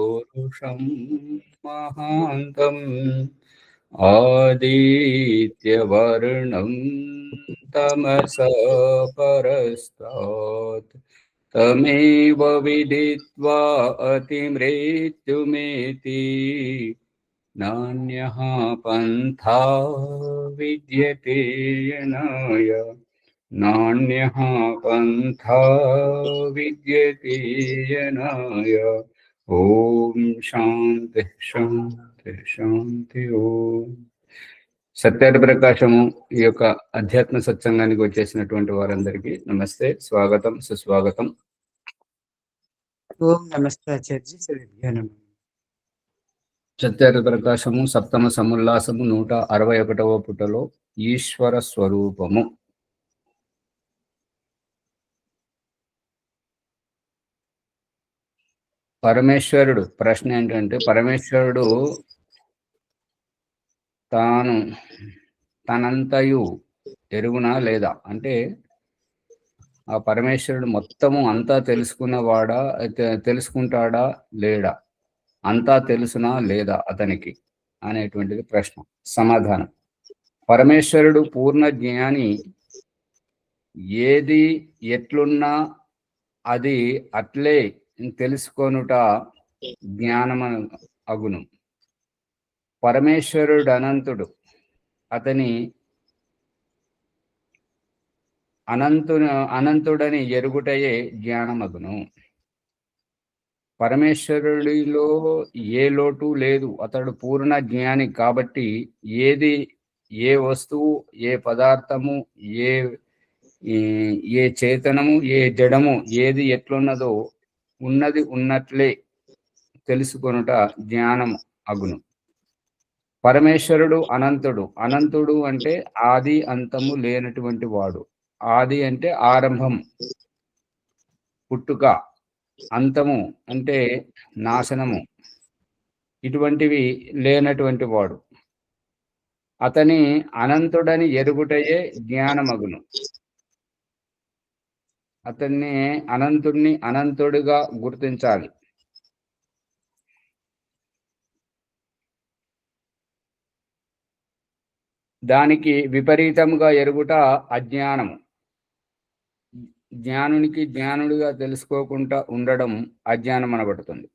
పురుషం మహాంతం ఆదిత్యవర్ణం తమసా పరస్తాత్ తమేవ విదిత్వా అతిమృత్యుమేతి నాన్యః పంథా విద్యతే యనాయ నాన్యః పంథా విద్యతే యనాయ. ఓం శాంతి శాంతి శాంతి. ఓం సత్యాది ప్రకాశము ఈ యొక్క అధ్యాత్మ సత్సంగానికి వచ్చేసినటువంటి వారందరికీ నమస్తే, స్వాగతం, సుస్వాగతం. ఓం నమస్తే ఆచార్య శ్రీజ్ఞానం. సత్యాది ప్రకాశము సప్తమ సముల్లాసము 161వ పుటలో ఈశ్వర స్వరూపము. పరమేశ్వరుడు ప్రశ్న ఏంటంటే, పరమేశ్వరుడు తాను తనంతయు ఎరుగునా లేదా అంటే, ఆ పరమేశ్వరుడు మొత్తము అంతా తెలుసుకున్నవాడా, తెలుసుకుంటాడా లేడా, అంతా తెలుసునా లేదా అతనికి అనేటువంటిది ప్రశ్న. సమాధానం, పరమేశ్వరుడు పూర్ణ జ్ఞాని. ఏది ఎట్లున్నా అది అట్లే తెలుసుకొనుట జ్ఞానము అగును. పరమేశ్వరుడు అనంతుడు. అతని అనంతుడని ఎరుగుటయే జ్ఞానమగును. పరమేశ్వరుడిలో ఏ లోటు లేదు. అతడు పూర్ణ జ్ఞాని కాబట్టి ఏది, ఏ వస్తువు, ఏ పదార్థము, ఏ చేతనము, ఏ జడము, ఏది ఎట్లున్నదో ఉన్నది ఉన్నట్లే తెలుసుకొనుట జ్ఞానం అగును. పరమేశ్వరుడు అనంతుడు. అనంతుడు అంటే ఆది అంతము లేనటువంటి వాడు. ఆది అంటే ఆరంభం, పుట్టుక. అంతము అంటే నాశనము. ఇటువంటివి లేనటువంటి వాడు. అతని అనంతుడని ఎరుగుటయే జ్ఞానమగును. అతన్ని అనంతుడిని అనంతుడిగా గుర్తించాలి. దానికి విపరీతముగా ఎరుగుట అజ్ఞానము. జ్ఞానునికి జ్ఞానుడిగా తెలుసుకోకుండా ఉండడం అజ్ఞానం అనబడుతుంది.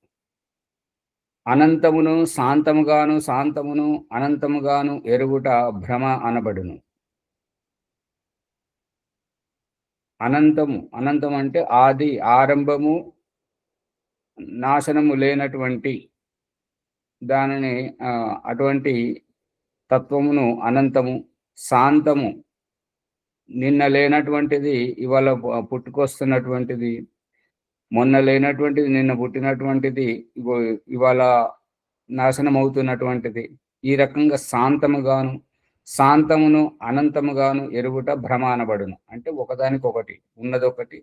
అనంతమును శాంతముగాను, శాంతమును అనంతముగాను ఎరుగుట భ్రమ అనబడును. అనంతము, అనంతం అంటే ఆది, ఆరంభము, నాశనము లేనటువంటి దానిని, అటువంటి తత్వమును అనంతము. శాంతము, నిన్న లేనటువంటిది ఇవాళ పుట్టుకొస్తున్నటువంటిది, మొన్న లేనటువంటిది నిన్న పుట్టినటువంటిది, ఇవాళ నాశనం అవుతున్నటువంటిది. ఈ రకంగా శాంతముగాను, శాంతమును అనంతముగాను ఎరుగుట భ్రమ అనబడును. అంటే ఒకదానికొకటి, ఉన్నదొకటి,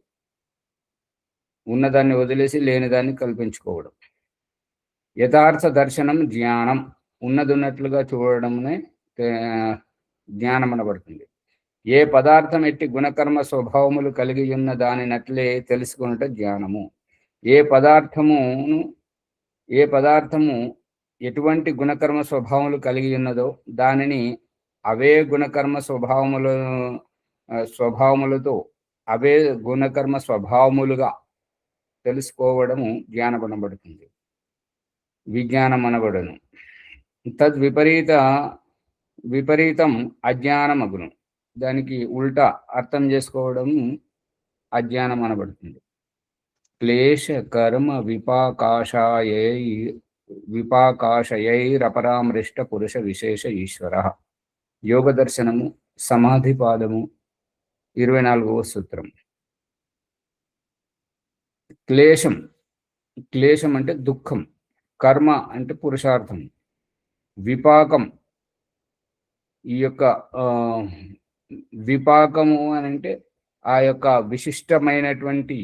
ఉన్నదాన్ని వదిలేసి లేనిదాన్ని కల్పించుకోవడం. యథార్థ దర్శనం జ్ఞానం. ఉన్నది ఉన్నట్లుగా చూడడమే జ్ఞానం అనబడుతుంది. ఏ పదార్థం ఎట్టి గుణకర్మ స్వభావములు కలిగి ఉన్న దానినట్లే తెలుసుకున్నట జ్ఞానము. ఏ పదార్థము ఎటువంటి గుణకర్మ స్వభావములు కలిగి ఉన్నదో దానిని అవే గుణకర్మ స్వభావములతో అవే గుణకర్మ స్వభావములుగా తెలుసుకోవడము జ్ఞానం అనబడుతుంది, విజ్ఞానం అనబడును. విపరీతం అజ్ఞానమగును. దానికి ఉల్టా అర్థం చేసుకోవడం అజ్ఞానం అనబడుతుంది. క్లేశ కర్మ విపాకాశయైరపరామృష్ట పురుష విశేష ఈశ్వర. యోగ దర్శనము సమాధి పాదము 24వ సూత్రం. క్లేశం అంటే దుఃఖం. కర్మ అంటే పురుషార్థం. విపాకం, ఈ యొక్క విపాకము అని అంటే ఆ యొక్క విశిష్టమైనటువంటి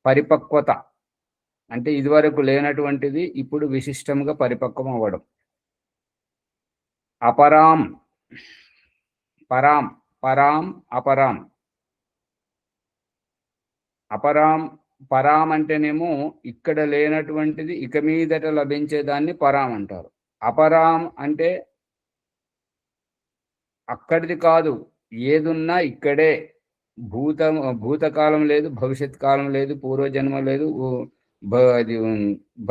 పరిపక్వత. అంటే ఇదివరకు లేనటువంటిది ఇప్పుడు విశిష్టంగా పరిపక్వం అవ్వడం. అపరాం, పరాం, అపరాం. అపరాం పరాం అంటేనేమో ఇక్కడ లేనటువంటిది ఇక మీదట లభించేదాన్ని పరాం అంటారు. అపరాం అంటే అక్కడిది కాదు, ఏదున్నా ఇక్కడే. భూతకాలం లేదు, భవిష్యత్ కాలం లేదు, పూర్వజన్మ లేదు,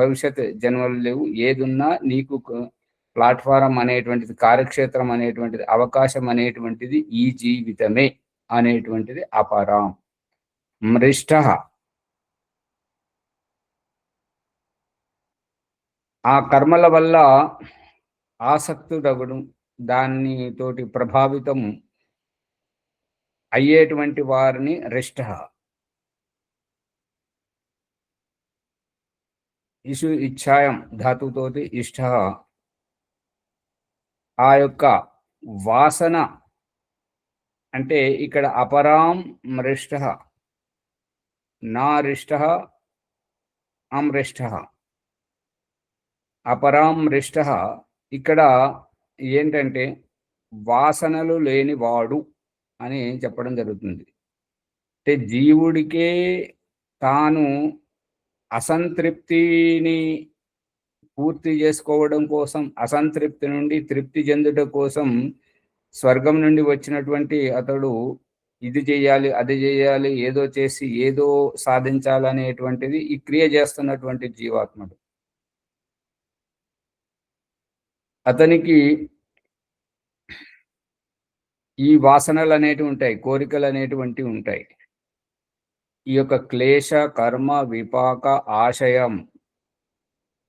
భవిష్యత్ జన్మలు లేవు. ఏదున్నా నీకు ప్లాట్ఫారం అనేటువంటిది, కార్యక్షేత్రం అనేటువంటిది, అవకాశం అనేటువంటిది ఈ జీవితమే అనేటువంటిది అపరాం. మృష్ట, ఆ కర్మల వల్ల ఆసక్తుడగుడు, దాన్ని తోటి ప్రభావితం అయ్యేటువంటి వారిని రిష్ట. ఇషు ఇచ్ఛాయం ధాతుతోటి ఇష్ట, ఆ యొక్క వాసన అంటే ఇక్కడ అపరాం మృష్ట, నా రిష్ట అమృష్ట. అపరాం రిష్ట ఇక్కడ ఏంటంటే వాసనలు లేనివాడు అని చెప్పడం జరుగుతుంది. అంటే జీవుడికే తాను అసంతృప్తిని పూర్తి చేసుకోవడం కోసం, అసంతృప్తి నుండి తృప్తి చెందుట కోసం స్వర్గం నుండి వచ్చినటువంటి అతడు ఇది చేయాలి, అది చేయాలి, ఏదో చేసి ఏదో సాధించాలనేటువంటిది ఈ క్రియ చేస్తున్నటువంటి జీవాత్ముడు. అతనికి ఈ వాసనలు అనేటివి ఉంటాయి, కోరికలు అనేటువంటివి ఉంటాయి. ఈ యొక్క క్లేశ, కర్మ, విపాక, ఆశయం,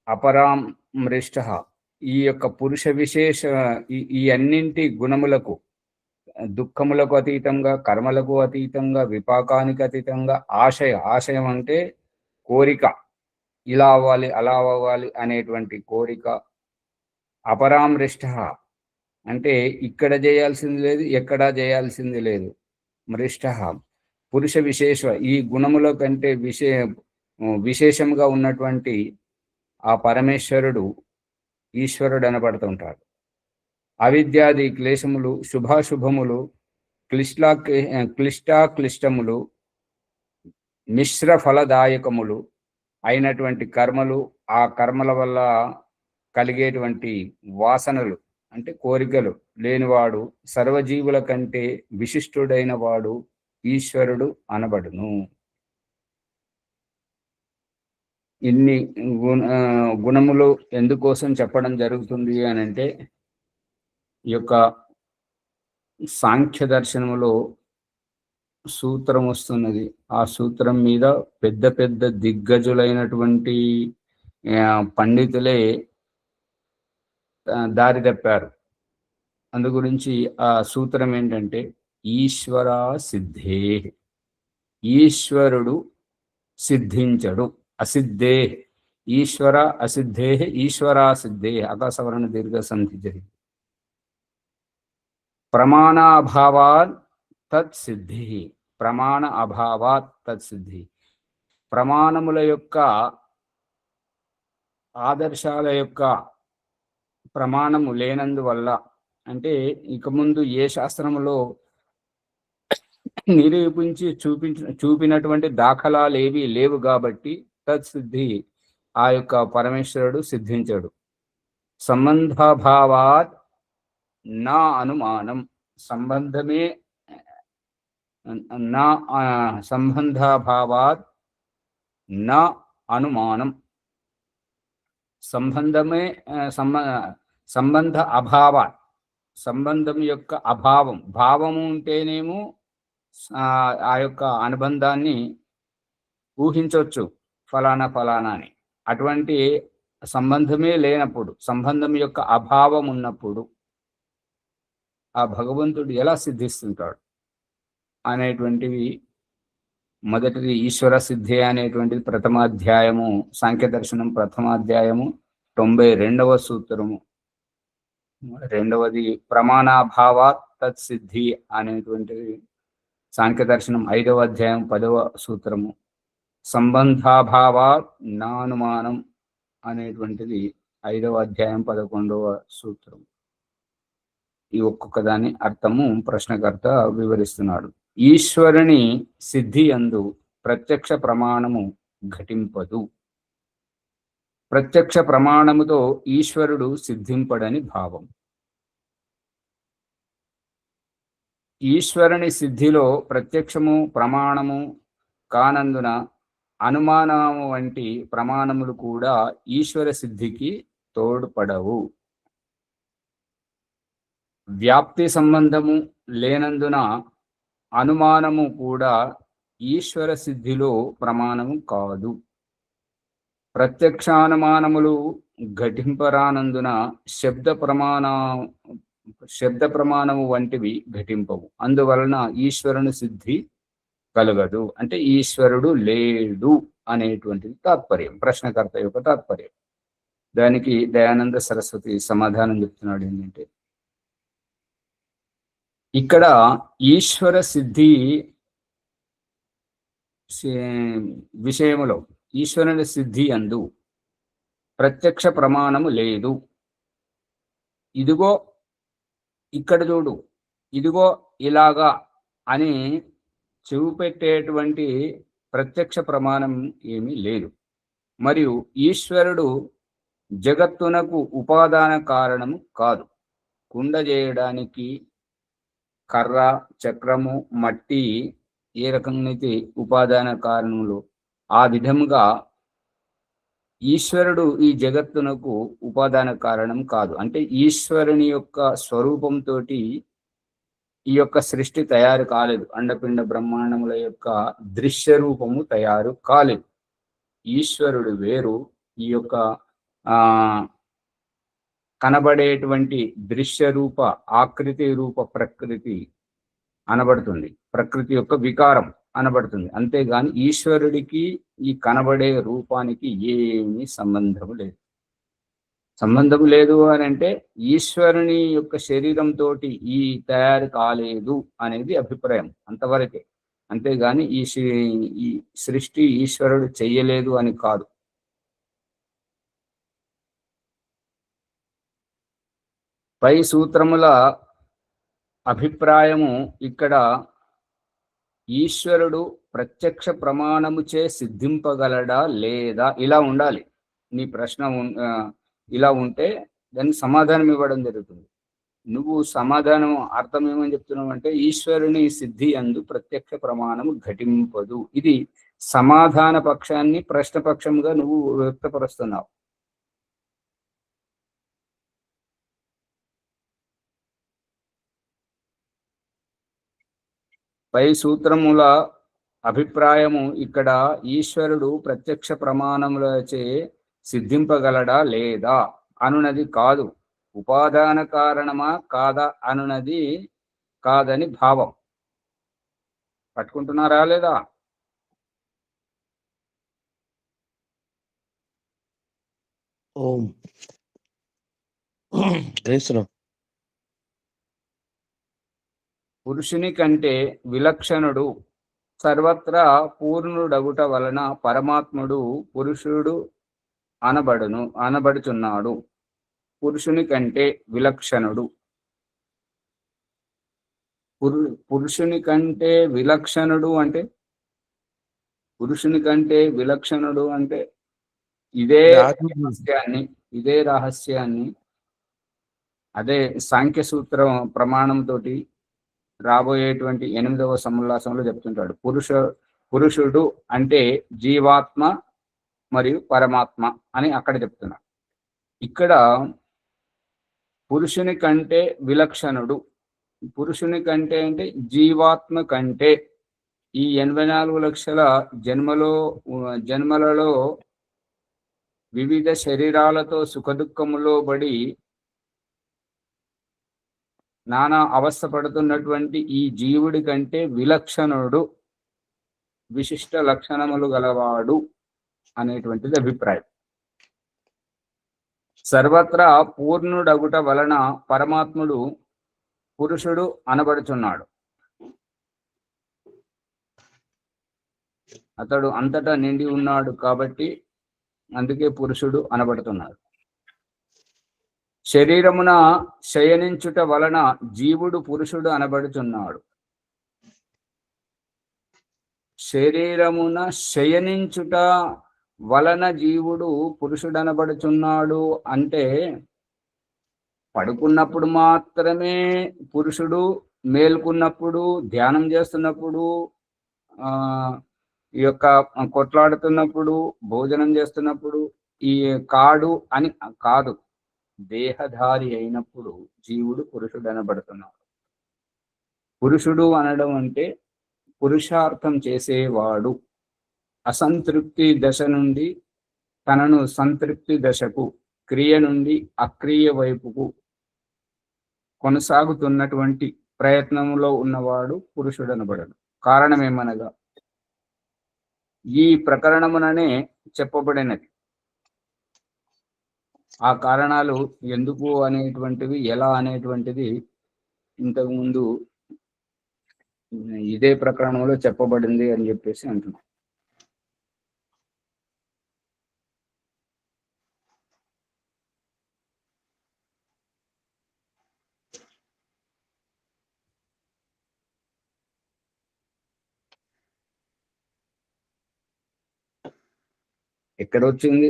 అపరాం మృష్ట, ఈ యొక్క పురుష విశేష ఈ అన్నింటి గుణములకు, దుఃఖములకు అతీతంగా, కర్మలకు అతీతంగా, విపాకానికి అతీతంగా ఆశయం అంటే కోరిక, ఇలా అవ్వాలి, అలా అవ్వాలి అనేటువంటి కోరిక. అపరామృష్ట అంటే ఇక్కడ చేయాల్సింది లేదు, ఎక్కడా చేయాల్సింది లేదు. మృష్ట పురుష విశేష, ఈ గుణముల కంటే విశేషంగా ఉన్నటువంటి ఆ పరమేశ్వరుడు, ఈశ్వరుడు అనబడుతుంటాడు. అవిద్యాది క్లేశములు, శుభాశుభములు, క్లిష్టములు, మిశ్ర ఫలదాయకములు అయినటువంటి కర్మలు, ఆ కర్మల వల్ల కలిగేటువంటి వాసనలు అంటే కోరికలు లేనివాడు, సర్వజీవుల కంటే విశిష్టుడైన వాడు ఈశ్వరుడు అనబడును. ఇన్ని గుణములు ఎందుకోసం చెప్పడం జరుగుతుంది అని అంటే, ఈ యొక్క సాంఖ్య దర్శనములో సూత్రం వస్తున్నది. ఆ సూత్రం మీద పెద్ద పెద్ద దిగ్గజులైనటువంటి పండితులే దారి తప్పారు. అందు గురించి ఆ సూత్రం ఏంటంటే ఈశ్వర సిద్ధే, ఈశ్వరుడు సిద్ధించడు, అసిద్ధే. ఈశ్వర అసిద్ధే, ఈశ్వరా సిద్ధే, ఆకాశవర్ణ దీర్ఘ సంధి జరిగింది. ప్రమాణాభావాత్ తత్ సిద్ధి, ప్రమాణ అభావాత్ తత్ సిద్ధి. ప్రమాణముల యొక్క, ఆదర్శాల యొక్క ప్రమాణము లేనందువల్ల, అంటే ఇక ముందు ఏ శాస్త్రములో నిరూపించి చూపినటువంటి దాఖలాలు ఏవి లేవు కాబట్టి తత్సిద్ధి, ఆ యొక్క పరమేశ్వరుడు సిద్ధించడు. సంబంధభావాత్ నా అనుమానం, సంబంధమే నా సంబంధభావాత్ నా అనుమానం, సంబంధమే సంబంధ అభావాత్, సంబంధం యొక్క అభావం. భావము ఉంటేనేమో ఆ యొక్క అనుబంధాన్ని ఊహించవచ్చు, ఫలానా ఫలానా అని. అటువంటి సంబంధమే లేనప్పుడు, సంబంధం యొక్క అభావం ఉన్నప్పుడు ఆ భగవంతుడు ఎలా సిద్ధిస్తుంటాడు అనేటువంటివి. మొదటిది ఈశ్వర సిద్ధి అనేటువంటిది ప్రథమాధ్యాయము, సాంఖ్య దర్శనం ప్రథమాధ్యాయము 92వ సూత్రము. రెండవది ప్రమాణాభావాత్ తత్ సిద్ధి అనేటువంటిది సాంఖ్య దర్శనం 5వ అధ్యాయం 10వ సూత్రము. సంబంధాభావాత్ నానుమానం అనేటువంటిది 5వ అధ్యాయం 11వ సూత్రం. ఈ ఒక్కొక్క దాని అర్థము ప్రశ్నకర్త వివరిస్తున్నాడు. ఈశ్వరుని సిద్ధి యందు ప్రత్యక్ష ప్రమాణము ఘటింపదు. ప్రత్యక్ష ప్రమాణముతో ఈశ్వరుడు సిద్ధింపడని భావం. ఈశ్వరుని సిద్ధిలో ప్రత్యక్షము ప్రమాణము కానందున అనుమానము వంటి ప్రమాణములు కూడా ఈశ్వర సిద్ధికి తోడ్పడవు. వ్యాప్తి సంబంధము లేనందున అనుమానము కూడా ఈశ్వర సిద్ధిలో ప్రమాణము కాదు. ప్రత్యక్షానుమానములు ఘటింపరానందున శబ్ద ప్రమాణము వంటివి ఘటింపవు. అందువలన ఈశ్వరుని సిద్ధి కలగదు. అంటే ఈశ్వరుడు లేడు అనేటువంటిది తాత్పర్యం, ప్రశ్నకర్త యొక్క తాత్పర్యం. దానికి దయానంద సరస్వతి సమాధానం చెప్తున్నాడు ఏంటంటే, ఇక్కడ ఈశ్వర సిద్ధి విషయములో ఈశ్వరుని సిద్ధి అందు ప్రత్యక్ష ప్రమాణము లేదు. ఇదిగో ఇక్కడ చూడు, ఇదిగో ఇలాగా అని చూపెట్టేటువంటి ప్రత్యక్ష ప్రమాణం ఏమీ లేదు. మరియు ఈశ్వరుడు జగత్తునకు ఉపాదాన కారణము కాదు. కుండ చేయడానికి కర్ర, చక్రము, మట్టి ఏ రకమైతే ఉపాదాన కారణములు, ఆ విధముగా ఈశ్వరుడు ఈ జగత్తునకు ఉపాదాన కారణం కాదు. అంటే ఈశ్వరుని యొక్క స్వరూపంతో ఈ యొక్క సృష్టి తయారు కాలేదు. అండపిండ బ్రహ్మాండముల యొక్క దృశ్య రూపము తయారు కాలేదు. ఈశ్వరుడు వేరు, ఈ యొక్క కనబడేటువంటి దృశ్య రూప ఆకృతి రూప ప్రకృతి అనబడుతుంది, ప్రకృతి యొక్క వికారం అనబడుతుంది. అంతేగాని ఈశ్వరుడికి ఈ కనబడే రూపానికి ఏమీ సంబంధము లేదు. సంబంధం లేదు అని అంటే ఈశ్వరుని యొక్క శరీరంతో ఈ తయారు కాలేదు అనేది అభిప్రాయం, అంతవరకే. అంతేగాని ఈ సృష్టి ఈశ్వరుడు చెయ్యలేదు అని కాదు. పై సూత్రముల అభిప్రాయము ఇక్కడ ఈశ్వరుడు ప్రత్యక్ష ప్రమాణముచే సిద్ధింపగలడా లేదా, ఇలా ఉండాలి. నీ ప్రశ్న ఇలా ఉంటే దానికి సమాధానం ఇవ్వడం జరుగుతుంది. నువ్వు సమాధానం అర్థం ఏమని చెప్తున్నావు అంటే, ఈశ్వరుని సిద్ధి అందు ప్రత్యక్ష ప్రమాణము ఘటింపదు. ఇది సమాధాన పక్షాన్ని ప్రశ్నపక్షంగా నువ్వు వ్యక్తపరుస్తున్నావు. పై సూత్రముల అభిప్రాయము ఇక్కడ ఈశ్వరుడు ప్రత్యక్ష ప్రమాణములచే సిద్ధింపగలడా లేదా అనునది కాదు, ఉపాదాన కారణమా కాదా అనునది కాదని భావం. పట్టుకుంటున్నారా లేదా? ఓం గ్రహిస్తున్నాం. పురుషుని కంటే విలక్షణుడు సర్వత్రా పూర్ణుడగుట వలన పరమాత్ముడు పురుషుడు అనబడుచున్నాడు. పురుషుని కంటే విలక్షణుడు, పురుషుని కంటే విలక్షణుడు అంటే, పురుషుని కంటే విలక్షణుడు అంటే ఇదే రహస్యాన్ని అదే సాంఖ్య సూత్రం ప్రమాణంతో రాబోయేటువంటి 8వ సముల్లాసంలో చెప్తుంటాడు. పురుషుడు అంటే జీవాత్మ మరియు పరమాత్మ అని అక్కడ చెప్తున్నాడు. ఇక్కడ పురుషుని కంటే విలక్షణుడు, పురుషుని కంటే అంటే జీవాత్మ కంటే, ఈ 84 లక్షల జన్మలలో వివిధ శరీరాలతో సుఖదుఖములో పడి నానా అవస్థపడుతున్నటువంటి ఈ జీవుడి కంటే విలక్షణుడు, విశిష్ట లక్షణములు గలవాడు అనేటువంటిది అభిప్రాయం. సర్వత్రా పూర్ణుడగుట వలన పరమాత్ముడు పురుషుడు అనబడుచున్నాడు. అతడు అంతటా నిండి ఉన్నాడు కాబట్టి అందుకే పురుషుడు అనబడుతున్నాడు. శరీరమున శయనించుట వలన జీవుడు పురుషుడు అనబడుచున్నాడు. శరీరమున శయనించుట వలన జీవుడు పురుషుడనబడుచున్నాడు అంటే పడుకున్నప్పుడు మాత్రమే పురుషుడు, మేల్కున్నప్పుడు, ధ్యానం చేస్తున్నప్పుడు, ఈ యొక్క కొట్లాడుతున్నప్పుడు, భోజనం చేస్తున్నప్పుడు ఈ కాడు అని కాదు. దేహధారి అయినప్పుడు జీవుడు పురుషుడు అనబడుతున్నాడు. పురుషుడు అనడం అంటే పురుషార్థం చేసేవాడు. అసంతృప్తి దశ నుండి తనను సంతృప్తి దశకు, క్రియ నుండి అక్రియ వైపుకు కొనసాగుతున్నటువంటి ప్రయత్నంలో ఉన్నవాడు పురుషుడు అనబడడు. కారణమేమనగా ఈ ప్రకరణముననే చెప్పబడినది. ఆ కారణాలు ఎందుకు అనేటువంటివి, ఎలా అనేటువంటిది ఇంతకుముందు ఇదే ప్రకరణంలో చెప్పబడింది అని చెప్పేసి అంటున్నాం. ఎక్కడొచ్చింది?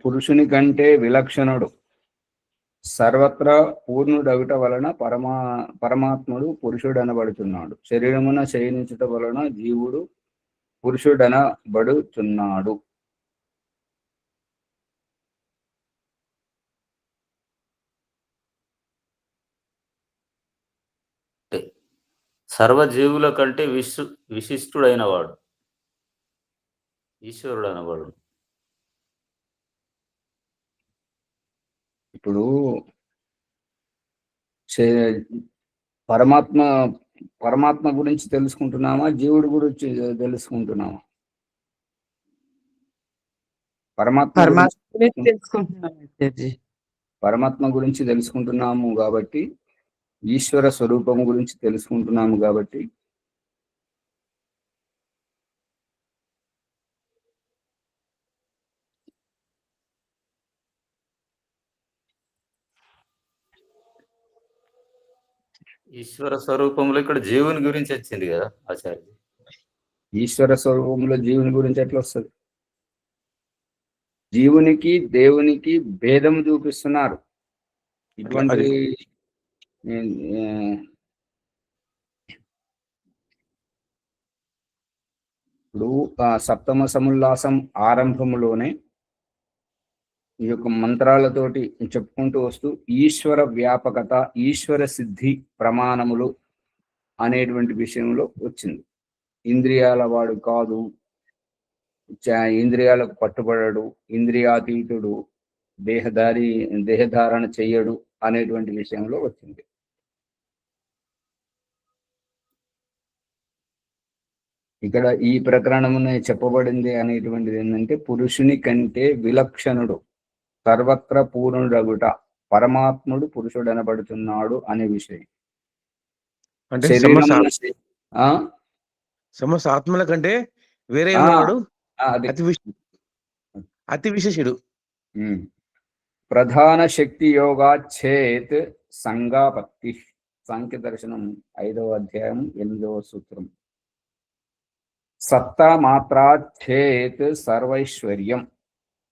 పురుషుని కంటే విలక్షణుడు, సర్వత్రా పూర్ణుడగుట వలన పరమాత్ముడు పురుషుడు అనబడుతున్నాడు. శరీరమున శయనించుట వలన జీవుడు పురుషుడనబడుచున్నాడు. సర్వజీవుల కంటే విశిష్టుడైన వాడు ఈశ్వరుడు అనవాడు. ఇప్పుడు పరమాత్మ గురించి తెలుసుకుంటున్నామా, జీవుడి గురించి తెలుసుకుంటున్నామా? పరమాత్మ గురించి తెలుసుకుంటున్నాము కాబట్టి, ఈశ్వర స్వరూపం గురించి తెలుసుకుంటున్నాము కాబట్టి ఈశ్వర స్వరూపంలో ఇక్కడ జీవుని గురించి వచ్చింది కదా ఆచార్య. ఈశ్వర స్వరూపంలో జీవుని గురించి ఎట్లా వస్తుంది? జీవునికి దేవునికి భేదం చూపిస్తున్నారు. ఇటువంటి ఇప్పుడు సప్తమ సముల్లాసం ఆరంభములోనే ఈ యొక్క మంత్రాలతోటి చెప్పుకుంటూ వస్తూ ఈశ్వర వ్యాపకత, ఈశ్వర సిద్ధి ప్రమాణములు అనేటువంటి విషయంలో వచ్చింది. ఇంద్రియాల వాడు కాదు, ఇంద్రియాలకు పట్టుబడడు, ఇంద్రియాతీతుడు, దేహధారణ చెయ్యడు అనేటువంటి విషయంలో వచ్చింది. ఇక్కడ ఈ ప్రకరణమునే చెప్పబడింది అనేటువంటిది ఏంటంటే పురుషుని కంటే విలక్షణుడు, సర్వత్ర పూర్ణుడగుట, పరమాత్ముడు పురుషుడు అనబడుతున్నాడు అనే విషయం. సమస్త ఆత్మల కంటే వేరే ఉన్నవాడు, అతి విశేషుడు. ప్రధాన శక్తి యోగాచ్చేత్ సంగాపత్తి. సాంఖ్య దర్శనం 5వ అధ్యాయం 8వ సూత్రం. సత్తా మాత్రాచ్చేత్ సర్వైశ్వర్యం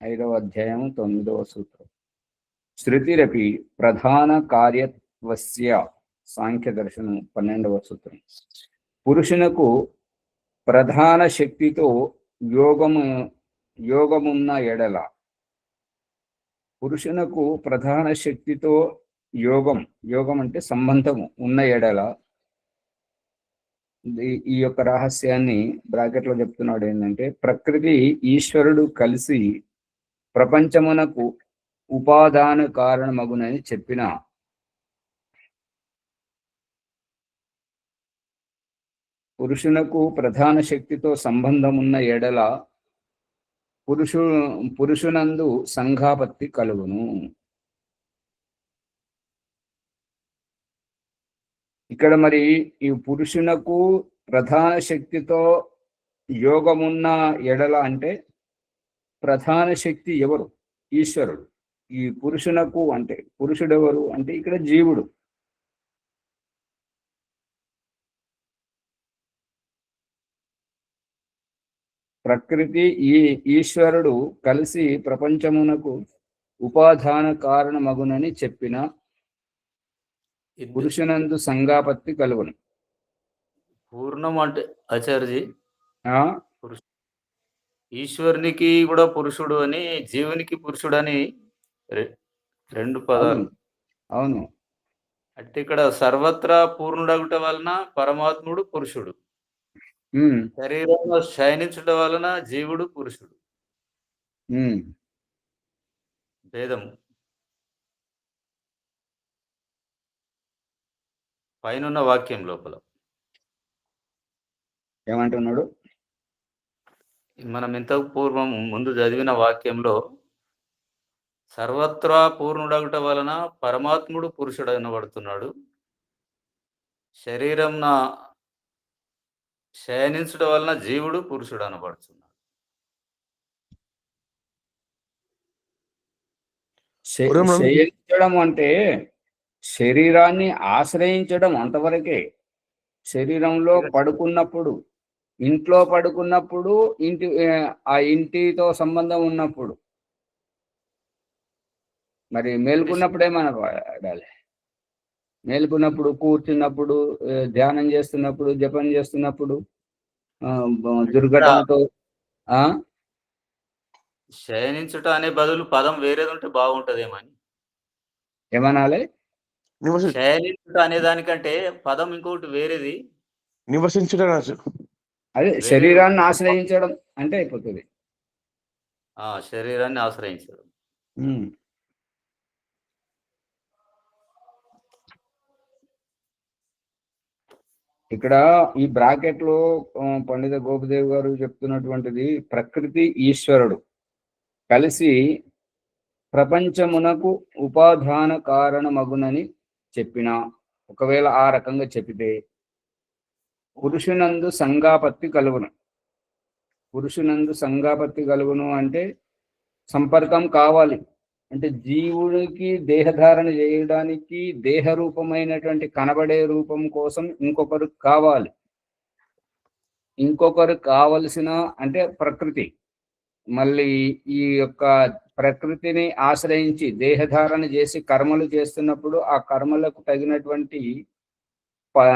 5వ అధ్యాయం 9వ సూత్రం. శృతిరపి ప్రధాన కార్యత్వస్య సాంఖ్య దర్శనం 12వ సూత్రం. పురుషునకు ప్రధాన శక్తితో యోగమున్న ఎడల, పురుషునకు ప్రధాన శక్తితో యోగం అంటే సంబంధము ఉన్న ఎడల, ఈ యొక్క రహస్యాన్ని బ్రాకెట్లో చెప్తున్నాడు ఏంటంటే ప్రకృతి ఈశ్వరుడు కలిసి ప్రపంచమునకు ఉపాదాన కారణమగునని చెప్పిన పురుషునకు ప్రధాన శక్తితో సంబంధమున్న ఎడల పురుషునందు సంఘాపత్తి కలుగును. ఇక్కడ మరి ఈ పురుషునకు ప్రధాన శక్తితో యోగమున్న ఎడల అంటే ప్రధాన శక్తి ఎవరు? ఈశ్వరుడు. ఈ పురుషునకు అంటే పురుషుడు ఎవరు అంటే ఇక్కడ జీవుడు. ప్రకృతి ఈ ఈశ్వరుడు కలిసి ప్రపంచమునకు ఉపాదాన కారణమగునని చెప్పిన పురుషునందు సంఘాపత్తి కలుగును. పూర్ణం అంటే ఆచార్యజీ ఆ ఈశ్వరునికి కూడా పురుషుడు అని, జీవునికి పురుషుడు అని రెండు పదాలు. అవును. అంటే ఇక్కడ సర్వత్రా పూర్ణుడగుట వలన పరమాత్ముడు పురుషుడు, శరీరంలో శయనించడం వలన జీవుడు పురుషుడు. భేదము పైన వాక్యం లోపల ఏమంటున్నాడు? మనం ఇంతకు పూర్వం ముందు చదివిన వాక్యంలో సర్వత్రా పూర్ణుడగుట వలన పరమాత్ముడు పురుషుడు అనబడుతున్నాడు, శరీరం శయనించడం వలన జీవుడు పురుషుడు అనబడుతున్నాడు. శయనించడం అంటే శరీరాన్ని ఆశ్రయించడం అంతవరకే. శరీరంలో పడుకున్నప్పుడు, ఇంట్లో పడుకున్నప్పుడు, ఆ ఇంటితో సంబంధం ఉన్నప్పుడు, మరి మేల్కున్నప్పుడే మనకు వాడాలి. మేల్కున్నప్పుడు, కూర్చున్నప్పుడు, ధ్యానం చేస్తున్నప్పుడు, జపం చేస్తున్నప్పుడు, దుర్ఘటనతో శయనించుట అనే బదులు పదం వేరేది ఉంటే బాగుంటదేమని. ఏమనాలి? శయనించుట అనే దానికంటే పదం ఇంకొకటి వేరేది. నివసించుట. అదే శరీరాన్ని ఆశ్రయించడం అంటే అయిపోతుంది. శరీరాన్ని ఆశ్రయించడం. ఇక్కడ ఈ బ్రాకెట్ లో పండిత గోపదేవ్ గారు చెప్తున్నటువంటిది ప్రకృతి ఈశ్వరుడు కలిసి ప్రపంచమునకు ఉపాదాన కారణమగునని చెప్పిన, ఒకవేళ ఆ రకంగా చెప్పితే పురుషునందు సంఘాపత్తి కలుగును. పురుషునందు సంఘాపత్తి కలుగును అంటే సంపర్కం కావాలి. అంటే జీవుడికి దేహధారణ చేయడానికి దేహ రూపమైనటువంటి కనబడే రూపం కోసం ఇంకొకరు కావాలి. ఇంకొకరు కావలసిన అంటే ప్రకృతి. మళ్ళీ ఈ యొక్క ప్రకృతిని ఆశ్రయించి దేహధారణ చేసి కర్మలు చేస్తున్నప్పుడు ఆ కర్మలకు తగినటువంటి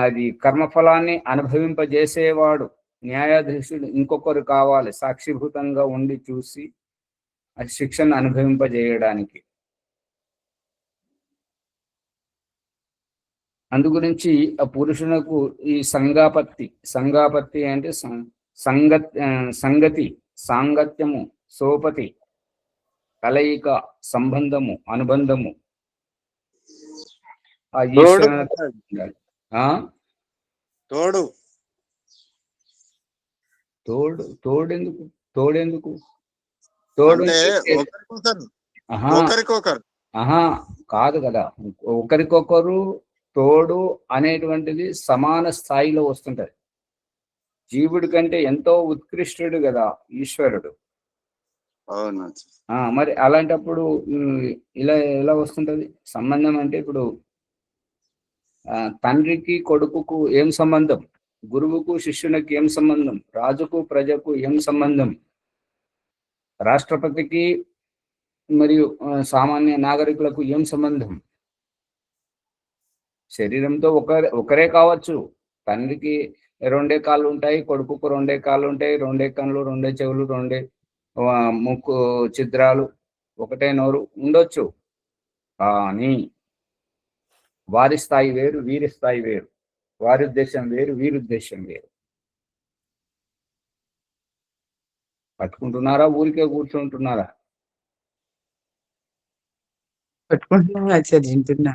అది కర్మఫలాన్ని అనుభవింపజేసేవాడు న్యాయాధీశుడు ఇంకొకరు కావాలి, సాక్షిభూతంగా ఉండి చూసి ఆ శిక్షను అనుభవింపజేయడానికి. అందుగురించి ఆ పురుషునకు ఈ సంగాపత్తి అంటే సంగతి, సాంగత్యము, సోపతి, కలయిక, సంబంధము, అనుబంధము ఆ ఈశ్వరుని తోడెందుకు కాదు కదా. ఒకరికొకరు తోడు అనేటువంటిది సమాన స్థాయిలో వస్తుంటది. జీవుడి కంటే ఎంతో ఉత్కృష్టుడు కదా ఈశ్వరుడు. మరి అలాంటప్పుడు ఇలా ఎలా వస్తుంటది సంబంధం? అంటే ఇప్పుడు తండ్రికి కొడుకుకు ఏం సంబంధం, గురువుకు శిష్యునికి ఏం సంబంధం, రాజుకు ప్రజకు ఏం సంబంధం, రాష్ట్రపతికి మరియు సామాన్య నాగరికులకు ఏం సంబంధం? శరీరంతో ఒకరే కావచ్చు. తండ్రికి 2 కాళ్ళు ఉంటాయి, కొడుకుకు 2 కాళ్ళు ఉంటాయి, 2 కళ్ళు, 2 చెవులు, 2 ముక్కు చిద్రాలు, 1 నోరు ఉండొచ్చు. కానీ వారి స్థాయి వేరు, వీరి స్థాయి వేరు, వారి ఉద్దేశం వేరు, వీరి ఉద్దేశం వేరు. పట్టుకుంటున్నారా, ఊరికే కూర్చుంటున్నారా? పెట్టుకుంటున్నాం ఆచార్య, వింటున్నా.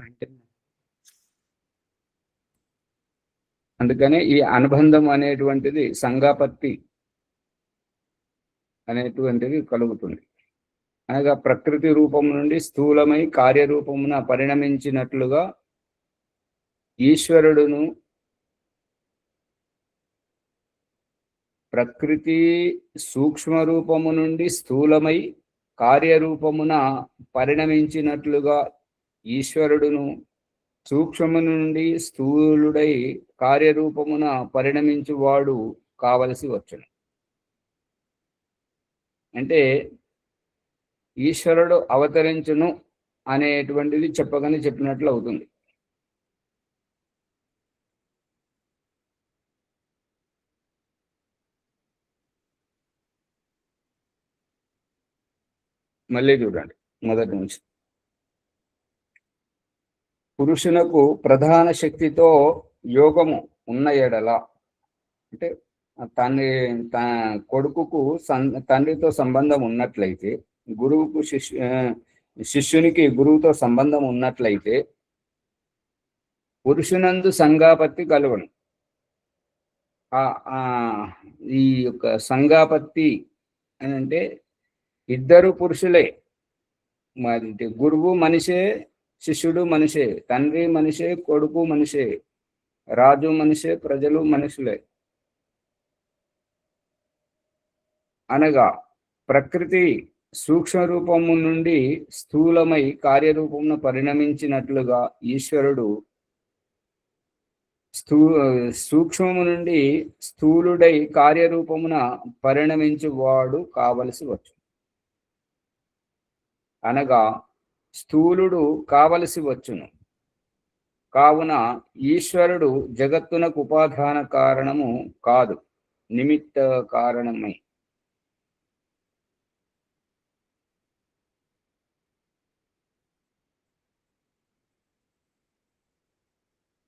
అందుకనే ఈ అనుబంధం అనేటువంటిది సంగాపత్తి అనేటువంటిది కలుగుతుంది. అనగా ప్రకృతి రూపం నుండి స్థూలమై కార్యరూపమున పరిణమించినట్లుగా ఈశ్వరుడును ప్రకృతి సూక్ష్మ రూపము నుండి స్థూలమై కార్యరూపమున పరిణమించినట్లుగా ఈశ్వరుడును సూక్ష్మము నుండి స్థూలుడై కార్యరూపమున పరిణమించువాడు కావలసి వచ్చును. అంటే ఈశ్వరుడు అవతరించును అనేటువంటిది చెప్పినట్లు అవుతుంది. మళ్ళీ చూడండి మొదటి నుంచి. పురుషునకు ప్రధాన శక్తితో యోగము ఉన్న ఎడల, అంటే కొడుకుకు తండ్రితో సంబంధం ఉన్నట్లయితే, గురువుకు శిష్యునికి గురువుతో సంబంధం ఉన్నట్లయితే పురుషునందు సంగాపత్తి కలుగును. ఈ యొక్క సంగాపత్తి అని అంటే ఇద్దరు పురుషులే, మరి గురువు మనిషే, శిష్యుడు మనిషే, తండ్రి మనిషే, కొడుకు మనిషే, రాజు మనిషే, ప్రజలు మనుషులే. అనగా ప్రకృతి సూక్ష్మ రూపము నుండి స్థూలమై కార్యరూపమును పరిణమించినట్లుగా ఈశ్వరుడు సూక్ష్మము నుండి స్థూలుడై కార్యరూపమున పరిణమించువాడు కావలసి వచ్చు. అనగా స్థూలుడు కావలసి వచ్చును. కావున ఈశ్వరుడు జగత్తునకు ఉపాదాన కారణము కాదు, నిమిత్త కారణమై.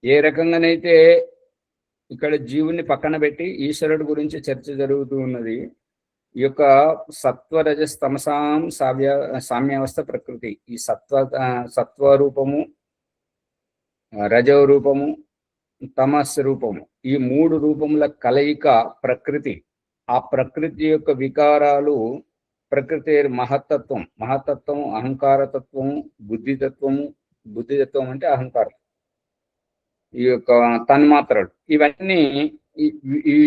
ఏ రకంగానైతే ఇక్కడ జీవుని పక్కన పెట్టి ఈశ్వరుడు గురించి చర్చ జరుగుతూ ఉన్నది. ఈ యొక్క సత్వరజస్తమసాం సామ్యావస్థ ప్రకృతి, ఈ సత్వరూపము, రజోరూపము, తమస్ రూపము, ఈ మూడు రూపముల కలయిక ప్రకృతి. ఆ ప్రకృతి యొక్క వికారాలు, ప్రకృతి మహత్తత్వము, అహంకారతత్వము, బుద్ధితత్వం అంటే అహంకారం, ఈ యొక్క తన్మాత్రలు, ఇవన్నీ ఈ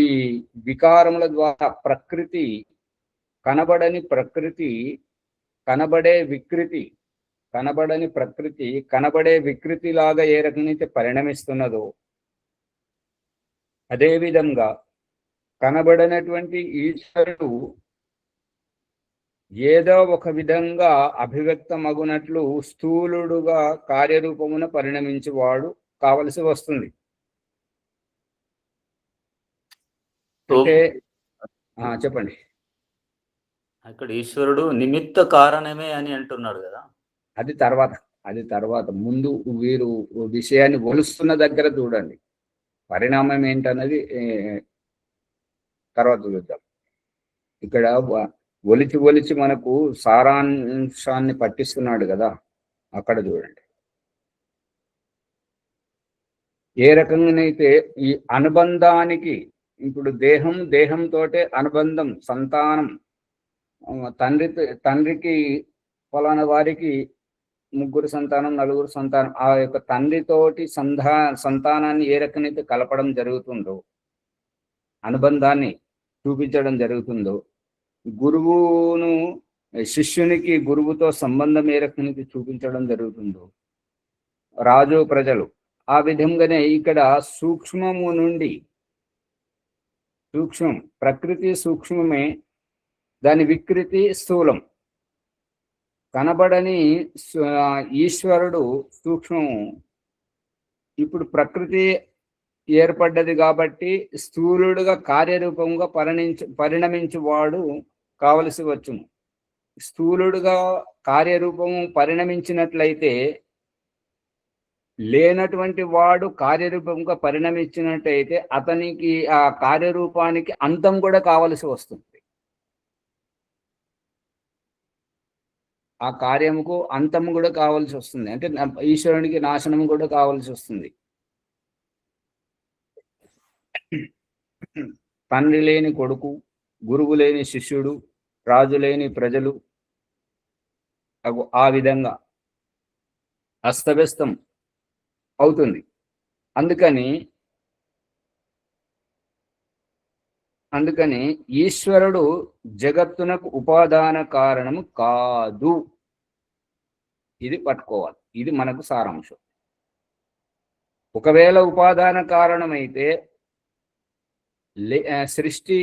వికారముల ద్వారా ప్రకృతి, కనబడని ప్రకృతి, కనబడే వికృతి లాగా ఏ రకంగా పరిణమిస్తున్నదో, అదేవిధంగా కనబడనటువంటి ఈశ్వరుడు ఏదో ఒక విధంగా అభివ్యక్తమగునట్లు స్థూలుడుగా కార్యరూపమున పరిణమించేవాడు కావలసి వస్తుంది. అంటే చెప్పండి. అక్కడ ఈశ్వరుడు నిమిత్త కారణమే అని అంటున్నాడు కదా. అది తర్వాత ముందు వీరు విషయాన్ని ఒలుస్తున్న దగ్గర చూడండి, పరిణామం ఏంటన్నది తర్వాత చూద్దాం. ఇక్కడ ఒలిచి మనకు సారాంశాన్ని పట్టిస్తున్నాడు కదా, అక్కడ చూడండి. ఏ రకంగానైతే ఈ అనుబంధానికి, ఇప్పుడు దేహంతోటే అనుబంధం, సంతానం, తండ్రికి ఫలానా వారికి 3 సంతానం, 4 సంతానం, ఆ యొక్క తండ్రితోటి సంతానాన్ని ఏ రకంగా కలపడం జరుగుతుందో, అనుబంధాన్ని చూపించడం జరుగుతుందో, గురువును శిష్యునికి గురువుతో సంబంధం ఏ రకంగా చూపించడం జరుగుతుందో, రాజు ప్రజలు, ఆ విధంగానే ఇక్కడ సూక్ష్మము నుండి ప్రకృతి సూక్ష్మమే, దాని వికృతి స్థూలం. కనబడని ఈశ్వరుడు సూక్ష్మము. ఇప్పుడు ప్రకృతి ఏర్పడ్డది కాబట్టి స్థూలుడుగా కార్యరూపంగా పరిణమించువాడు కావలసి వచ్చును. స్థూలుడుగా కార్యరూపము పరిణమించినట్లయితే లేనటువంటి వాడు కార్యరూపంగా పరిణమించినట్టయితే అతనికి ఆ కార్యరూపానికి అంతం కూడా కావలసి వస్తుంది. ఆ కార్యముకు అంతము కూడా కావాల్సి వస్తుంది. అంటే ఈశ్వరునికి నాశనం కూడా కావాల్సి వస్తుంది. తండ్రి లేని కొడుకు, గురువు లేని శిష్యుడు, రాజు లేని ప్రజలు, ఆ విధంగా అస్తవ్యస్తం అవుతుంది. అందుకని ఈశ్వరుడు జగత్తునకు ఉపాదాన కారణము కాదు. ఇది పట్టుకోవాలి. ఇది మనకు సారాంశం. ఒకవేళ ఉపాదాన కారణమైతే సృష్టి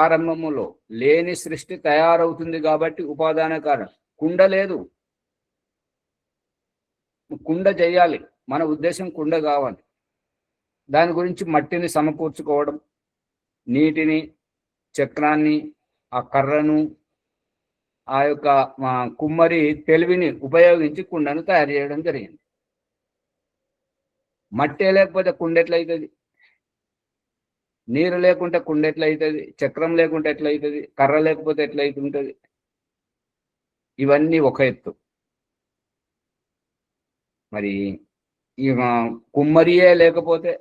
ఆరంభములో లేని సృష్టి తయారవుతుంది కాబట్టి ఉపాదాన కారణం. కుండ లేదు, కుండ చేయాలి. మన ఉద్దేశం కుండ కావాలి. దాని గురించి మట్టిని సమకూర్చుకోవడం, నీటిని, చక్రాన్ని, ఆ కర్రను, ఆ యొక్క కుమ్మరి తెలివిని ఉపయోగించి కుండను తయారు చేయడం జరిగింది. మట్టే లేకపోతే కుండ ఎట్లయితుంది? నీరు లేకుంటే కుండ ఎట్లయితుంది? చక్రం లేకుంటే ఎట్లయితుంది? కర్ర లేకపోతే ఎట్లయితుంటుంది? ఇవన్నీ ఒక ఎత్తు. మరి ఈ కుమ్మరియే లేకపోతే,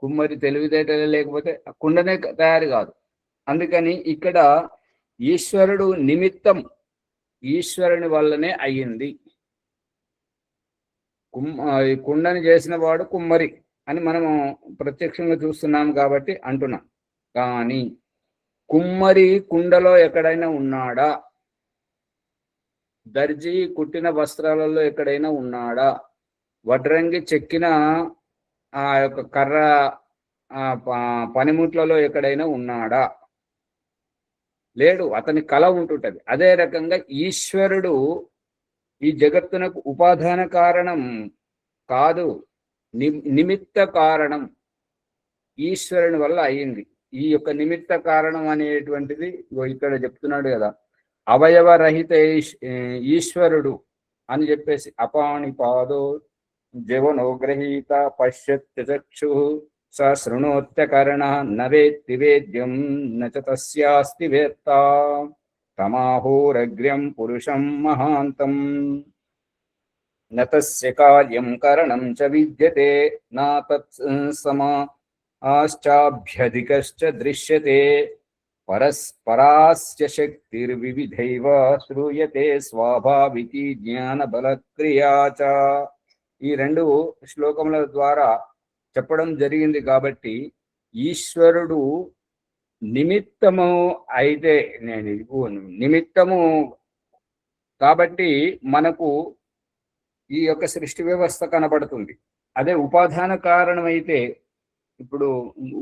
కుమ్మరి తెలివితేటలే లేకపోతే కుండనే తయారు కాదు. అందుకని ఇక్కడ ఈశ్వరుడు నిమిత్తం, ఈశ్వరుని వల్లనే అయ్యింది. కుండని చేసిన వాడు కుమ్మరి అని మనము ప్రత్యక్షంగా చూస్తున్నాం కాబట్టి అంటున్నాం. కానీ కుమ్మరి కుండలో ఎక్కడైనా ఉన్నాడా? దర్జీ కుట్టిన వస్త్రాలలో ఎక్కడైనా ఉన్నాడా? వడ్రంగి చెక్కిన ఆ యొక్క కర్ర పనిముట్లలో ఎక్కడైనా ఉన్నాడా? లేడు. అతని కళ ఉంటుంటది. అదే రకంగా ఈశ్వరుడు ఈ జగత్తునకు ఉపాదాన కారణం కాదు, నిమిత్త కారణం. ఈశ్వరుని వల్ల అయ్యింది. ఈ యొక్క నిమిత్త కారణం అనేటువంటిది ఇక్కడ చెప్తున్నాడు కదా, అవయవరహిత ఈశ్వరుడు అని చెప్పేసి అపాణిపాదో జవనోగ్రహీత పశ్యత్య చక్షు స శృణోత్యకరణ నవేత్తి వేద్యం నచ తస్యాస్తి వేత్త తమాహోరగ్ర్యం పురుషం మహాంతం నతస్య కార్యం కరణం చ విద్యతే నా తత్సమాశ్చాభ్యధికశ్చ దృశ్యతే పరస్పరాస్య శక్తిర్వివిధైవ శ్రూయతే స్వాభావికి జ్ఞానబలక్రియా చ. ఈ రెండు శ్లోకముల ద్వారా చెప్పడం జరిగింది. కాబట్టి ఈశ్వరుడు నిమిత్తము అయితే, నిమిత్తము కాబట్టి మనకు ఈ యొక్క సృష్టి వ్యవస్థ కనబడుతుంది. అదే ఉపాదాన కారణమైతే, ఇప్పుడు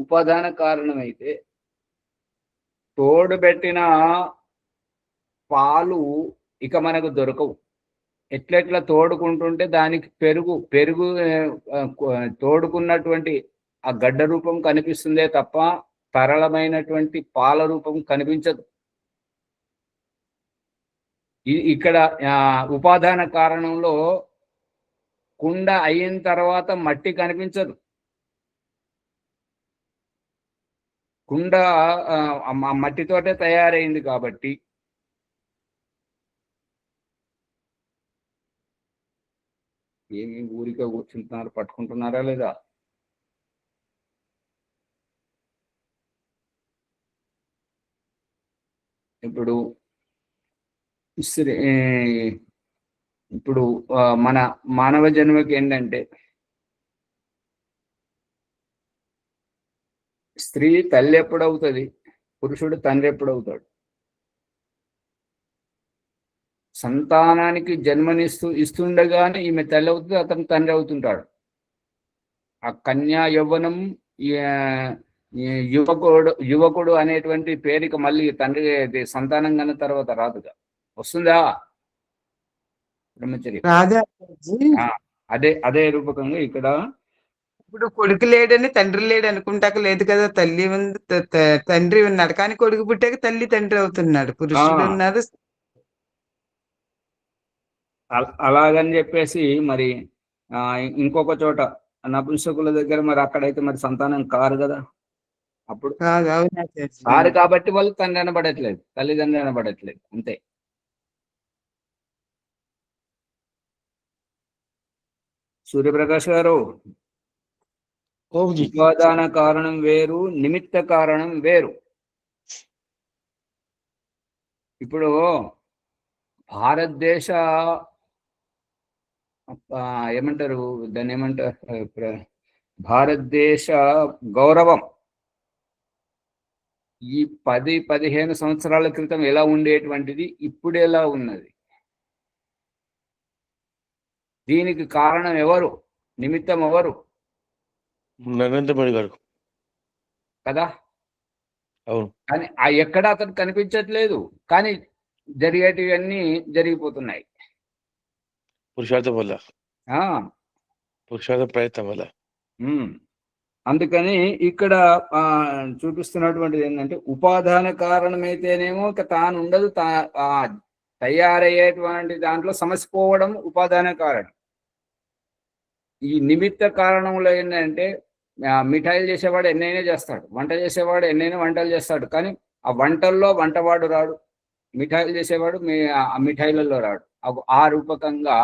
ఉపాదాన కారణమైతే తోడుబెట్టిన పాలు ఇక మనకు దొరకవు. ఎట్లెట్లా తోడుకుంటుంటే దానికి పెరుగు తోడుకున్నటువంటి ఆ గడ్డ రూపం కనిపిస్తుందే తప్ప తరళమైనటువంటి పాల రూపం కనిపించదు. ఇక్కడ ఉపాదాన కారణంలో కుండ అయిన తర్వాత మట్టి కనిపించదు. కుండ మట్టితోటే తయారైంది కాబట్టి ఏమి ఊరికే కూర్చుంటున్నారు, పట్టుకుంటున్నారా లేదా? ఇప్పుడు మన మానవ జన్మకి ఏంటంటే, స్త్రీ తల్లి ఎప్పుడవుతుంది, పురుషుడు తండ్రి ఎప్పుడవుతాడు? సంతానానికి ఇస్తుండగానే ఈమె తల్లి అవుతుంది, అతను తండ్రి అవుతుంటాడు. ఆ కన్యా యవ్వనం యువకుడు అనేటువంటి పేరుకి మళ్ళీ తండ్రి సంతానం కన్నా తర్వాత రాదుగా, వస్తుందా బ్రహ్మచర్య? అదే రూపకంగా ఇక్కడ ఇప్పుడు కొడుకు లేడని తండ్రి లేడు అనుకుంటాక లేదు కదా. తల్లి ఉంది, తండ్రి ఉన్నాడు. కానీ కొడుకు పుట్టాక తల్లి తండ్రి అవుతున్నాడు, పురుషుడు ఉన్నారు. అలాగని చెప్పేసి మరి ఇంకొక చోట నపుంసకుల దగ్గర మరి అక్కడైతే మరి సంతానం కారు కదా. అప్పుడు కారు కాబట్టి వాళ్ళు తండ్రి అనబడట్లేదు, తల్లిదండ్రి అనబడట్లేదు, అంతే. సూర్యప్రకాష్ గారు, ఓంజీ. ఉపాదాన కారణం వేరు, నిమిత్త కారణం వేరు. ఇప్పుడు భారతదేశ ఏమంటారు దాన్ని, ఏమంటారు, భారతదేశ గౌరవం ఈ 10-15 సంవత్సరాల క్రితం ఎలా ఉండేటువంటిది, ఇప్పుడు ఎలా ఉన్నది? దీనికి కారణం ఎవరు? నిమిత్తం ఎవరు? నరేంద్ర మోడీ గారు. కదా. అవును. కానీ ఎక్కడ అతను కనిపించట్లేదు, కానీ జరిగేటివన్నీ జరిగిపోతున్నాయి. పురుషార్థం వల్ల, ఆ పురుషార్థ ప్రయత్నం వల్ల. అందుకని ఇక్కడ చూపిస్తున్నటువంటిది ఏంటంటే, ఉపాదాన కారణమైతేనేమో ఇక తాను ఉండదు, తయారయ్యేటువంటి దాంట్లో సమస్య పోవడం ఉపాదాన కారణం. ఈ నిమిత్త కారణంలో ఏంటంటే, మిఠాయిలు చేసేవాడు ఎన్నైనా చేస్తాడు, వంట చేసేవాడు ఎన్నైనా వంటలు చేస్తాడు, కానీ ఆ వంటల్లో వంటవాడు రాడు, మిఠాయిలు చేసేవాడు ఆ మిఠాయిలలో రాడు. ఆ రూపకంగా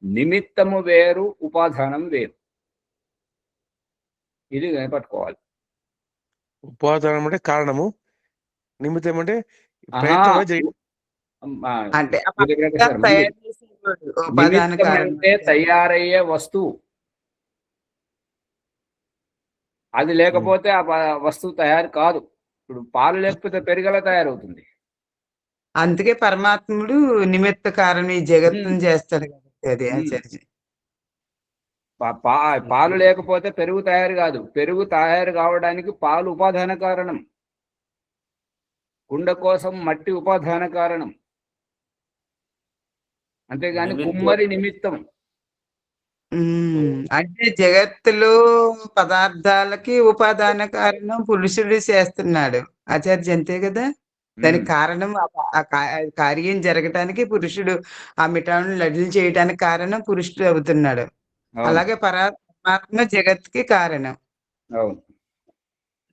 నిమిత్తము వేరు, ఉపాదానం వేరు. ఇది పట్టుకోవాలి. ఉపాదానం అంటే కారణము, నిమిత్తం అంటే ప్రయత్నం జరిగి. అంటే నిమిత్తం అంటే తయారయ్యే వస్తువు. అది లేకపోతే ఆ వస్తువు తయారు కాదు. ఇప్పుడు పాలు లేకపోతే పెరుగలా తయారవుతుంది. అందుకే పరమాత్ముడు నిమిత్త కారణం ఈ జగత్తును చేస్తాడు కాబట్టి. అది ఆచార్య. పాలు లేకపోతే పెరుగు తయారు కాదు. పెరుగు తయారు కావడానికి పాలు ఉపాదాన కారణం. కుండ కోసం మట్టి ఉపాదాన కారణం, అంతేగాని కుమ్మరి నిమిత్తం. అంటే జగత్తులో పదార్థాలకి ఉపాదాన కారణం పురుషుడు చేస్తున్నాడు ఆచార్య, అంతే కదా. దానికి కారణం కార్యం జరగటానికి పురుషుడు, ఆ మిఠాయిని లడ్లు చేయడానికి కారణం పురుషుడు అవుతున్నాడు. అలాగే పరమాత్మ జగత్కి కారణం.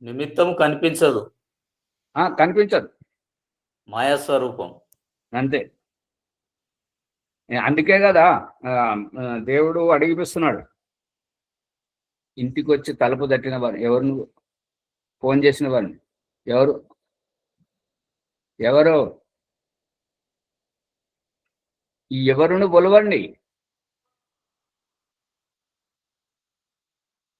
నిమిత్తం కనిపించదు, కనిపించదు, మాయాస్వరూపం అంతే. అందుకే కదా దేవుడు అడిగిపిస్తున్నాడు, ఇంటికి వచ్చి తలుపు తట్టిన వారు ఎవరు, నువ్వు ఫోన్ చేసిన వారిని ఎవరు, ఈ ఎవరును బొలవండి.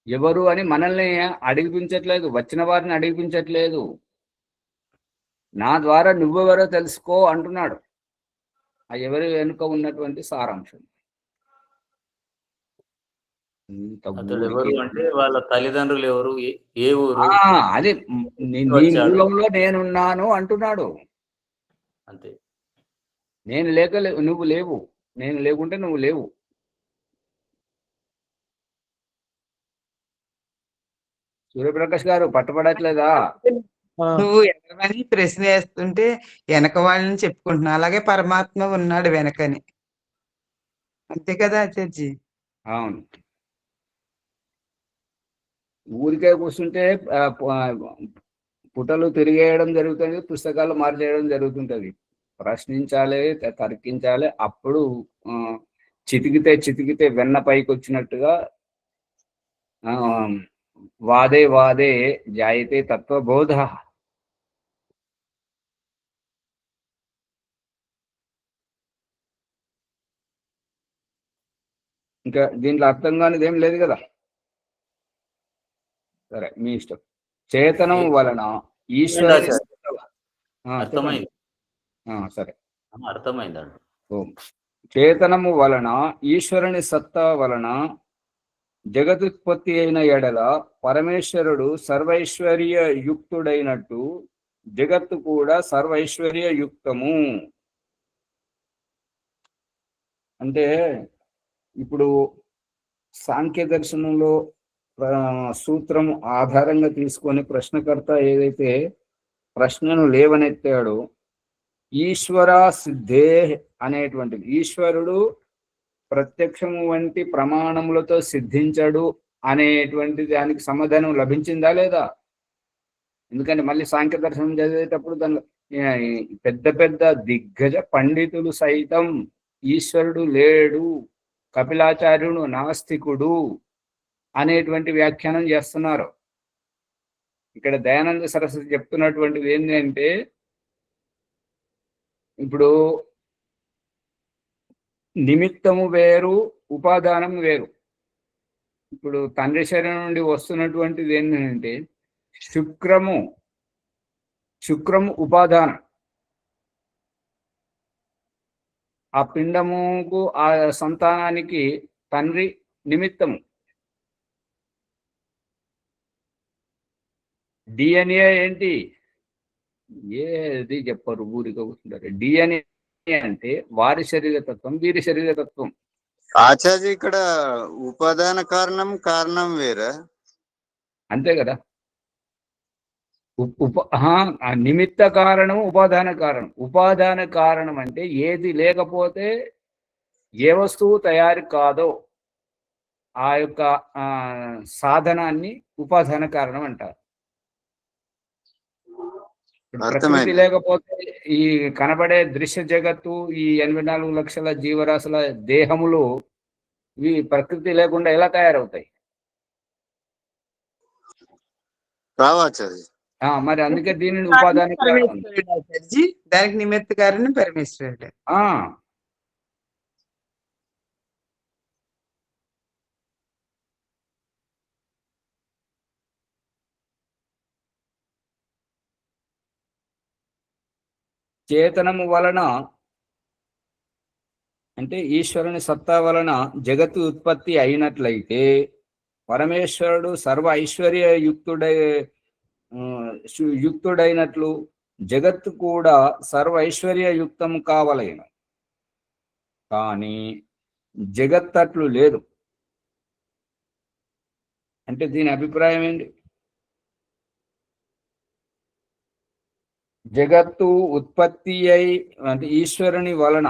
ఎవరు అని మనల్ని అడిగిపించట్లేదు, వచ్చిన వారిని అడిగిపించట్లేదు. నా ద్వారా నువ్వెవరో తెలుసుకో అంటున్నాడు. ఆ ఎవరి వెనుక ఉన్నటువంటి సారాంశం. ఎవరు అంటే వాళ్ళ తల్లిదండ్రులు ఎవరు, ఏ ఊరు, అదే నీ మూలంలో నేనున్నాను అంటున్నాడు. అంతే. నేను నువ్వు లేవు, నేను లేకుంటే నువ్వు లేవు. సూర్యప్రకాష్ గారు పట్టపడట్లేదా? నువ్వు ఎవరని ప్రశ్న వేస్తుంటే వెనక వాళ్ళని చెప్పుకుంటున్నావు, అలాగే పరమాత్మ ఉన్నాడు వెనకని, అంతే కదా ఆచార్జీ. అవును. ఊరికే కూర్చుంటే పుటలు తిరిగేయడం జరుగుతుంది, పుస్తకాలు మార్చేయడం జరుగుతుంటది. ప్రశ్నించాలి, తర్కించాలి. అప్పుడు చితికితే వెన్న పైకి వచ్చినట్టుగా వాదే వాదే జాయితే తత్వబోధ. ఇంకా దీంట్లో అర్థం కానిది ఏం లేదు కదా. సరే, మీ ఇష్టం. చేతనం వలన ఈశ్వరుని అర్థమైంది. సరే, అర్థమైందండి. చేతనము వలన ఈశ్వరుని సత్తా వలన జగదుత్పత్తి అయిన ఎడల పరమేశ్వరుడు సర్వైశ్వర్య యుక్తుడైనట్టు జగత్తు కూడా సర్వైశ్వర్య యుక్తము. అంటే ఇప్పుడు సాంఖ్య దర్శనంలో సూత్రం ఆధారంగా తీసుకొని ప్రశ్నకర్త ఏదైతే ప్రశ్నను లేవనెత్తాడో, ఈశ్వర సిద్ధే అనేటువంటిది, ఈశ్వరుడు ప్రత్యక్షము వంటి ప్రమాణములతో సిద్ధించడు అనేటువంటి దానికి సమాధానం లభించిందా లేదా? ఎందుకంటే మళ్ళీ సాంఖ్య దర్శనం చదివేటప్పుడు దాని పెద్ద పెద్ద దిగ్గజ పండితులు సైతం ఈశ్వరుడు లేడు కపిలాచార్యుడు నాస్తికుడు అనేటువంటి వ్యాఖ్యానం చేస్తున్నారు. ఇక్కడ దయానంద సరస్వతి చెప్తున్నటువంటిది ఏంటంటే, ఇప్పుడు నిమిత్తము వేరు, ఉపాదానం వేరు. ఇప్పుడు తండ్రి శరీరం నుండి వస్తున్నటువంటిది ఏంటంటే శుక్రము ఉపాదానం. ఆ పిండముకు ఆ సంతానానికి తండ్రి నిమిత్తము. డిఎన్ఏ ఏంటి? ఏది చెప్పరు, ఊరిగా కూర్చుంటారు. డిఎన్ఏ అంటే వారి శరీరతత్వం, వీరి శరీరతత్వం. ఆచార్య ఇక్కడ ఉపాదాన కారణం వేరే, అంతే కదా. నిమిత్త కారణం, ఉపాదాన కారణం. ఉపాదాన కారణం అంటే ఏది లేకపోతే ఏ వస్తువు తయారు కాదో ఆ యొక్క సాధనాన్ని ఉపాదాన కారణం అంటారు. ప్రకృతి లేకపోతే ఈ కనబడే దృశ్య జగత్తు, ఈ 84 లక్షల జీవరాశుల దేహములు ఇవి ప్రకృతి లేకుండా ఎలా తయారవుతాయి? రావాచార్య. మరి అందుకే దీనిని ఉపాదాన కారణం. దానికి నిమిత్త కారణం పరమేశ్వరుడు. చేతనము వలన అంటే ఈశ్వరుని సత్తా వలన జగత్తు ఉత్పత్తి అయినట్లయితే పరమేశ్వరుడు సర్వ ఐశ్వర్య యుక్తుడైనట్లు జగత్తు కూడా సర్వ ఐశ్వర్య యుక్తం కావలేను. కానీ జగత్ అట్లు లేదు. అంటే దీని అభిప్రాయం ఏంటి? జగత్తు ఉత్పత్తి అయి అంటే ఈశ్వరుని వలన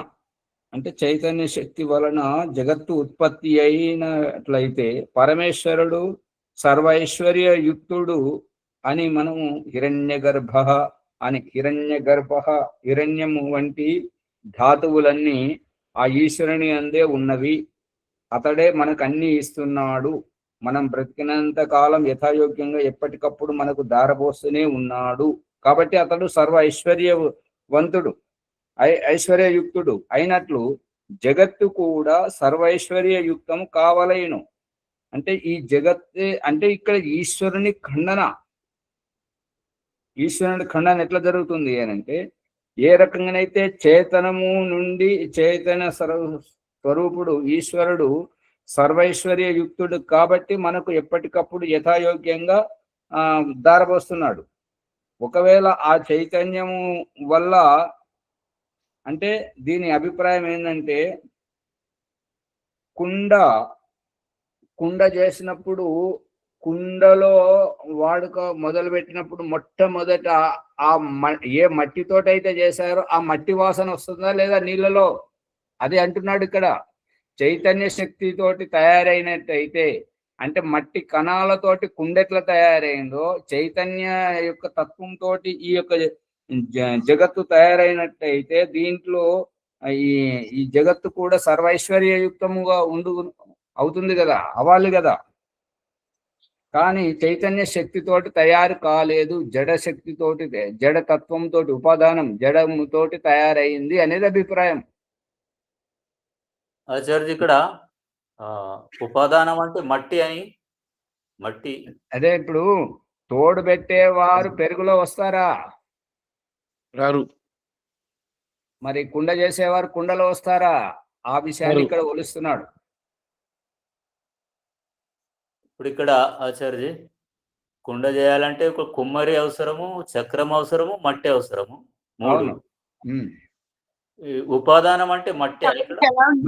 అంటే చైతన్య శక్తి వలన జగత్తు ఉత్పత్తి అయినట్లయితే పరమేశ్వరుడు సర్వైశ్వర్య యుక్తుడు అని మనము హిరణ్యగర్భ అని, హిరణ్యము వంటి ధాతువులన్నీ ఆ ఈశ్వరుని అందే ఉన్నవి. అతడే మనకు అన్ని ఇస్తున్నాడు. మనం బ్రతికినంత కాలం యథాయోగ్యంగా ఎప్పటికప్పుడు మనకు దారబోస్తూనే ఉన్నాడు. కాబట్టి అతడు సర్వ ఐశ్వర్యవంతుడు, ఐశ్వర్యయుక్తుడు అయినట్లు జగత్తు కూడా సర్వైశ్వర్యయుక్తం కావలేను. అంటే ఈ జగత్తే అంటే ఇక్కడ ఈశ్వరుని ఖండన ఎట్లా జరుగుతుంది అంటే, ఏ రకంగానైతే చేతనము నుండి చైతన్య స్వరూపుడు ఈశ్వరుడు సర్వైశ్వర్య యుక్తుడు కాబట్టి మనకు ఎప్పటికప్పుడు యథాయోగ్యంగా దారపోస్తున్నాడు. ఒకవేళ ఆ చైతన్యము వల్ల అంటే దీని అభిప్రాయం ఏంటంటే, కుండ చేసినప్పుడు కుండలో వాడుక మొదలు పెట్టినప్పుడు మొట్టమొదట ఏ మట్టితోటైతే చేశారో ఆ మట్టి వాసన వస్తుందా లేదా నీళ్ళలో? అది అంటున్నాడు ఇక్కడ. చైతన్య శక్తితోటి తయారైనట్టయితే అంటే మట్టి కణాలతోటి కుండెట్లా తయారైందో చైతన్య యొక్క తత్వంతో ఈ యొక్క జగత్తు తయారైనట్టయితే దీంట్లో ఈ జగత్తు కూడా సర్వైశ్వర్యయుక్తముగా అవుతుంది కదా, అవ్వాలి కదా. కానీ చైతన్య శక్తితోటి తయారు కాలేదు, జడ శక్తితోటి, జడ తత్వంతో, ఉపాదానం జడముతోటి తయారైంది అనేది అభిప్రాయం. ఆచార్య ఇక్కడ ఉపాదానం అంటే మట్టి అదే ఇప్పుడు తోడు పెట్టేవారు పెరుగులో వస్తారా? రారు. మరి కుండ చేసేవారు కుండలో వస్తారా? ఆ విషయాన్ని ఇక్కడ ఒలుస్తున్నాడు. ఇప్పుడు ఇక్కడ ఆచార్య కుండ చేయాలంటే ఒక కుమ్మరి అవసరము, చక్రం అవసరము, మట్టి అవసరము, మూడు. ఉపాదానం అంటే మట్టి,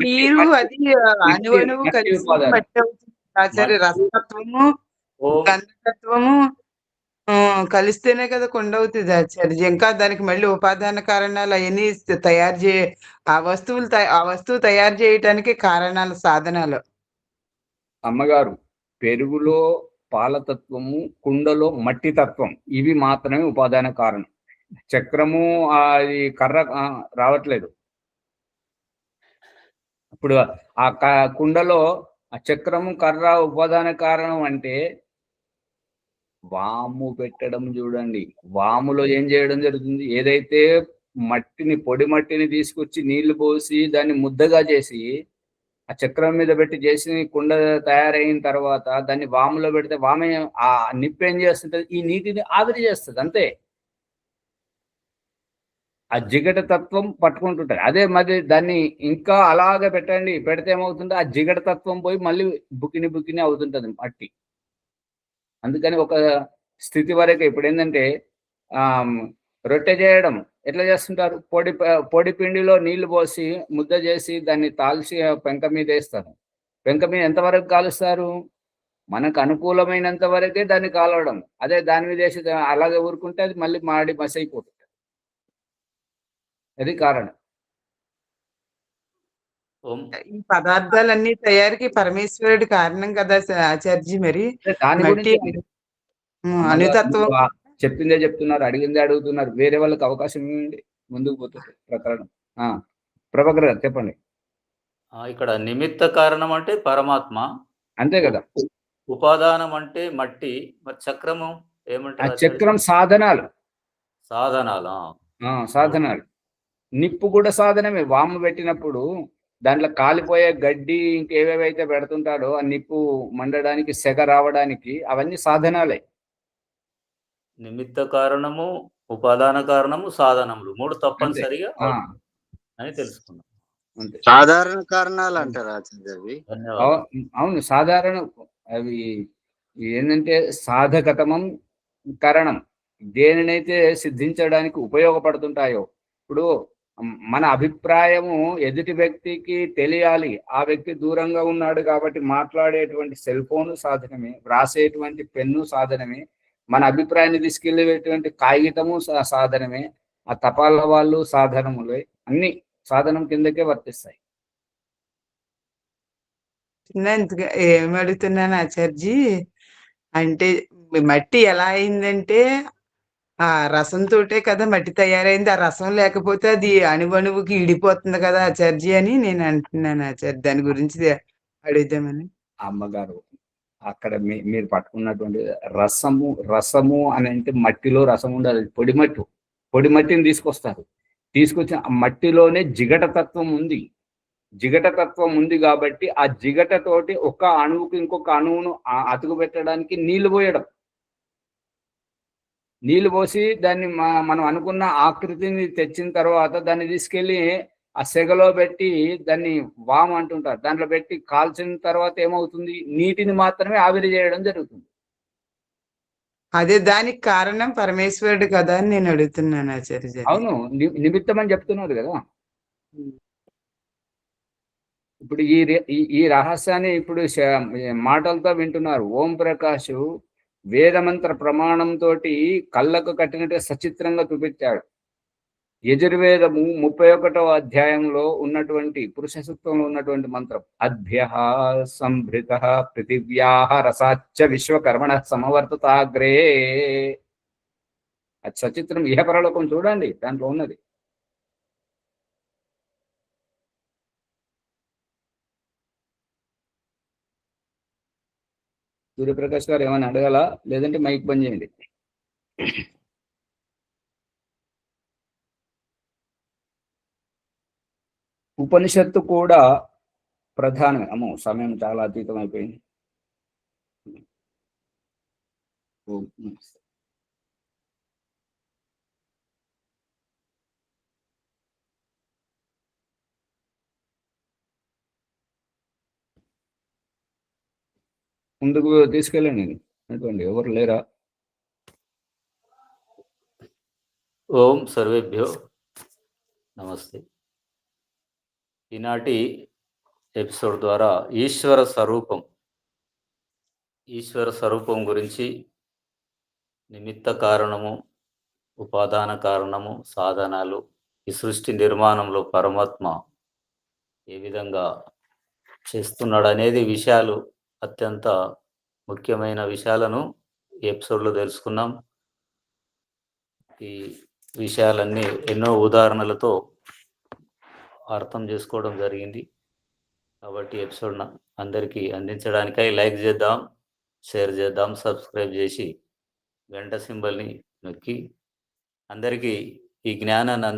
నీరు, అది అణువణువు కలిసి మట్టి అవుతుంది ఆచార్య. రసతత్వము, గంధతత్వము కలిస్తేనే కదా కొండ అవుతుంది ఆచార్య. ఇంకా దానికి మళ్ళీ ఉపాదాన కారణాలు అవన్నీ ఆ వస్తువు తయారు చేయటానికి కారణాలు, సాధనాలు. అమ్మగారు, పెరుగులో పాలతత్వము, కుండలో మట్టి తత్వం, ఇవి మాత్రమే ఉపాదాన కారణం. చక్రము అది కర్ర రావట్లేదు. ఇప్పుడు ఆ కుండలో ఆ చక్రము కర్ర ఉపాదాన కారణం అంటే వాము పెట్టడం చూడండి. వాములో ఏం చేయడం జరుగుతుంది? ఏదైతే పొడి మట్టిని తీసుకొచ్చి నీళ్లు పోసి దాన్ని ముద్దగా చేసి ఆ చక్రం మీద పెట్టి చేసి కుండ తయారైన తర్వాత దాన్ని వాములో పెడితే వామే ఆ నిప్పు ఏం చేస్తుంటది? ఈ నీటిని ఆవిరి చేస్తుంది అంతే. ఆ జిగట తత్వం పట్టుకుంటుంటది. అదే మరి దాన్ని ఇంకా అలాగే పెట్టండి. పెడితే ఏమవుతుంది? ఆ జిగట తత్వం పోయి మళ్ళీ బుకిని అవుతుంటది మట్టి. అందుకని ఒక స్థితి వరకే. ఇప్పుడేందంటే రొట్టె చేయడం ఎట్లా చేస్తుంటారు? పొడి పిండిలో నీళ్లు పోసి ముద్ద చేసి దాన్ని తాల్చి పెంక మీద ఏస్తారు. పెంక మీద ఎంతవరకు కాలుస్తారు? మనకు అనుకూలమైనంత వరకే దాన్ని కాలవడం. అదే దాని మీద వేసి అలాగే ఊరుకుంటే అది మళ్ళీ మాడి మసైపోతుంది. అది కారణం. ఓం ఈ పదార్థాలన్నీ తయారీకి పరమేశ్వరుడు కారణం కదా ఆచార్జీ మరి. దాని మట్టి గురించి అణుతత్వం మీరు చెప్పిందే చెప్తున్నారు, అడిగిందే అడుగుతున్నారు. వేరే వాళ్ళకి అవకాశం ఇవ్వండి, ముందుకు పోతుంది ప్రకరణం. ప్రభాకర్ గారు చెప్పండి. ఇక్కడ నిమిత్త కారణం అంటే పరమాత్మ, అంతే కదా. ఉపాదానం అంటే మట్టి, మరి చక్రము ఆ ఏమంటారు? చక్రం సాధనాలు. సాధనాలా? సాధనాలు. నిప్పు కూడా సాధనమే. వాము పెట్టినప్పుడు దాంట్లో కాలిపోయే గడ్డి ఇంకేవేవైతే పెడుతుంటాడో ఆ నిప్పు మండడానికి, సెగ రావడానికి అవన్నీ సాధనాలే. నిమిత్త కారణము, ఉపాదాన కారణము, సాధనములు 3 తప్పనిసరిగా అని తెలుసుకున్నాం. అంతే. సాధారణ కారణాలు అంటారు ఆచార్య అవి. ధన్యవాదాలు. అవును, సాధారణ అవి ఏంటంటే సాధకతమం కరణం. దేనినైతే సిద్ధించడానికి ఉపయోగపడుతుంటాయో. ఇప్పుడు మన అభిప్రాయము ఎదుటి వ్యక్తికి తెలియాలి. ఆ వ్యక్తి దూరంగా ఉన్నాడు కాబట్టి మాట్లాడేటువంటి సెల్ ఫోన్ సాధనమే, వ్రాసేటువంటి పెన్ను సాధనమే, మన అభిప్రాయాన్ని తీసుకెళ్లేటువంటి కాగితము సాధనమే, ఆ తపాల వాళ్ళు సాధనములే, అన్ని సాధనం కిందకే వర్తిస్తాయి. ఏమడుగుతున్నాను ఆచార్జీ అంటే, మట్టి ఎలా అయిందంటే ఆ రసంతోటే కదా మట్టి తయారైంది. ఆ రసం లేకపోతే అది అణువణువుకి ఇడిపోతుంది కదా ఆచార్జీ అని నేను అంటున్నాను ఆచార్య. దాని గురించి అడుగుదామని. అమ్మగారు అక్కడ మీరు పట్టుకున్నటువంటి రసము అని అంటే మట్టిలో రసం ఉండాలి. పొడి మట్టిని తీసుకొస్తారు. తీసుకొచ్చిన ఆ మట్టిలోనే జిగటతత్వం ఉంది. జిగటతత్వం ఉంది కాబట్టి ఆ జిగటతోటి ఒక అణువుకి ఇంకొక అణువును అతుకు పెట్టడానికి నీళ్లు పోయడం. నీళ్లు పోసి దాన్ని మనం అనుకున్న ఆకృతిని తెచ్చిన తర్వాత దాన్ని తీసుకెళ్లి ఆ సెగలో పెట్టి దాన్ని వాము అంటుంటారు. దాంట్లో పెట్టి కాల్చిన తర్వాత ఏమవుతుంది? నీటిని మాత్రమే ఆవిరి చేయడం జరుగుతుంది. అదే దానికి కారణం పరమేశ్వరుడు కదా అని నేను అడుగుతున్నాను ఆచార్య. అవును, నిమిత్తం అని చెప్తున్నారు కదా. ఇప్పుడు ఈ రహస్యాన్ని ఇప్పుడు మాటలతో వింటున్నారు. ఓం ప్రకాష్ వేదమంత్ర ప్రమాణంతో కళ్ళకు కట్టినట్టుగా సచిత్రంగా చూపించాడు. యజుర్వేదము 31వ అధ్యాయంలో ఉన్నటువంటి పురుష సూక్తంలో ఉన్నటువంటి మంత్రం అద్భ్యః సంభృతః పృథివ్యాః రసాచ్చ విశ్వకర్మణ సమవర్తతాగ్రే. అది సచిత్రం. ఇహపరలోకం చూడండి, దాంట్లో ఉన్నది. సూర్యప్రకాష్ గారు ఏమైనా అడగాల? లేదంటే మైక్ బంద్ చేయండి. ఉపనిషత్తు కూడా ప్రధానమే. అమ్మో, సమయం చాలా అతీతం అయిపోయింది. ముందుకు తీసుకెళ్ళండి. అటువంటి ఎవరు లేరా? ఓం సర్వేభ్యో నమస్తే. ఈనాటి ఎపిసోడ్ ద్వారా ఈశ్వర స్వరూపం గురించి, నిమిత్త కారణము, ఉపాదాన కారణము, సాధనాలు, ఈ సృష్టి నిర్మాణంలో పరమాత్మ ఏ విధంగా చేస్తున్నాడు అనేది విషయాలు, అత్యంత ముఖ్యమైన విషయాలను ఈ ఎపిసోడ్లో తెలుసుకున్నాం. ఈ విషయాలన్నీ ఎన్నో ఉదాహరణలతో అర్థం చేసుకోవడం జరిగింది. కాబట్టి ఎపిసోడ్ అందరికీ అందించడానికై లైక్ చేద్దాం, షేర్ చేద్దాం, సబ్స్క్రైబ్ చేసి గంట సింబల్ని నొక్కి అందరికీ ఈ జ్ఞానాన్ని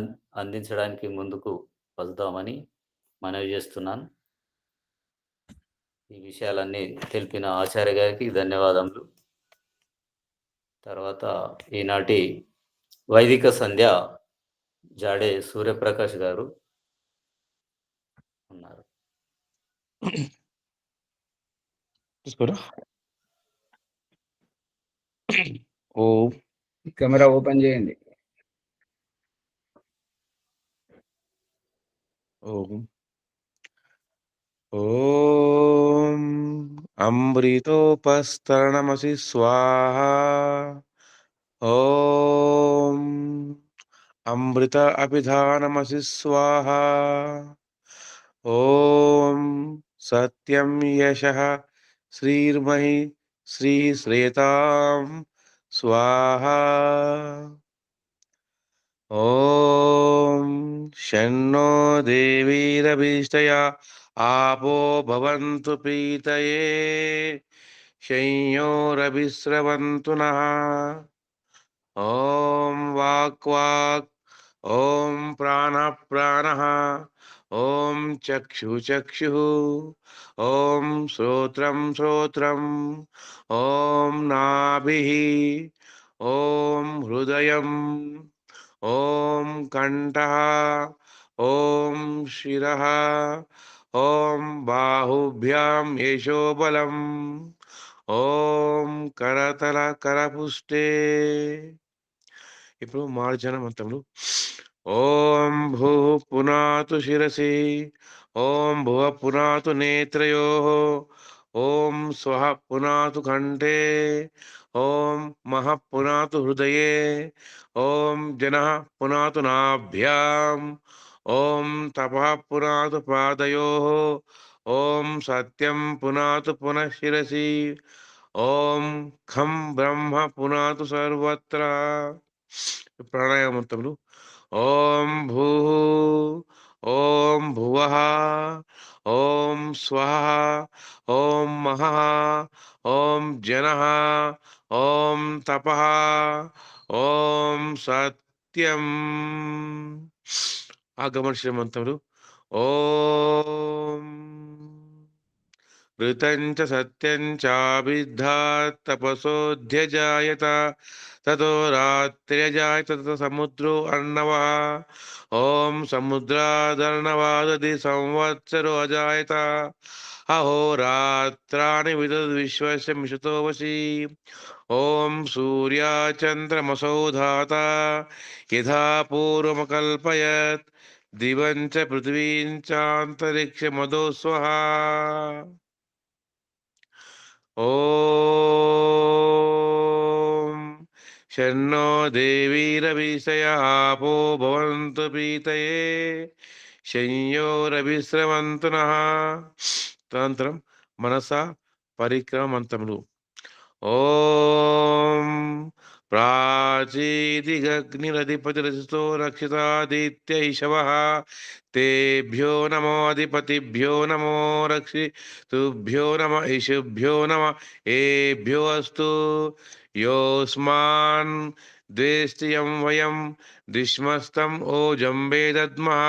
అందించడానికి ముందుకు వస్తామని మనవి చేస్తున్నాను. ఈ విషయాలన్నీ తెలిపిన ఆచార్య గారికి ధన్యవాదములు. తర్వాత ఈనాటి వైదిక సంధ్య జాడే సూర్యప్రకాష్ గారు ఉన్నారు. చూసుకోరా. ఓం కెమెరా ఓపెన్ చేయండి. ఓం ఓం అమృతోపస్తరణమసి స్వాహా. ఓం అమృత అభిధానమసి స్వాహా. ఓం సత్యం యశః శ్రీర్మహి శ్రీశ్రేతాం స్వాహా. ఓం షన్నో దేవీరభీష్టయా आपो भवन्तु पीतये शंयोरभिस्रवन्तु नः. ॐ वाक् ॐ प्राणः ॐ चक्षुः ॐ श्रोत्रम् ॐ नाभिः ॐ हृदयम् ॐ कण्ठः ॐ शिरः ॐ बाहुभ्यां यशोबलम् ॐ करतल करपुष्टे. ఇప్పుడు మార్జన మంత్రములు. ఓం భూ పునాతు శిరసి ఓం భువ పునాతు నేత్రయోః ఓం స్వః పునాతు కంఠే ఓం మహః పునాతు హృదయే ఓం జనః పునాతు నాభ్యాం ఓం తపః పునాతు పాదయోః ఓం సత్యం పునాతు పునః శిరసి ఓం ఖం బ్రహ్మ పునాతు సర్వత్ర. ప్రాణాయామంతములు. ఓం భూ ఓం భువః ఓం స్వః ఓం మహః ఓం జనః ఓం తపః ఓం సత్యం. ఆగమన శ్రీమంతములు. ఓం ऋतं च सत्यं चाभिद्धात् तपसोऽध्यजायत ततो रात्र्यजायत ततो समुद्रो अर्णवः ॐ समुद्रादर्णवादधि संवत्सरो अजायत अहोरात्राणि विदद्विश्वस्य मिषतो वशी. ॐ सूर्याचन्द्रमसौ धाता यथा पूर्वमकल्पयत् दिवं च पृथिवीं चान्तरिक्षमदो स्वहा. ఓం షన్నో దేవీరభిషయ ఆపో భవంతు పీతయే శంయోరభిస్రవంతు నః. తదనంతరం మనసా పరిక్రమంతములు. ఓం ప్రాచీదిగగ్నిరధిపతిరసితో రక్షితాదిత్య ఇషవః तेभ्यो नमो अधिपतिभ्यो नमो रक्षितुभ्यो नम इषुभ्यो नम एभ्यो अस्तु. योऽस्मान् द्वेष्टियं वयं दुष्मस्तं ओजम्बे दद्मः.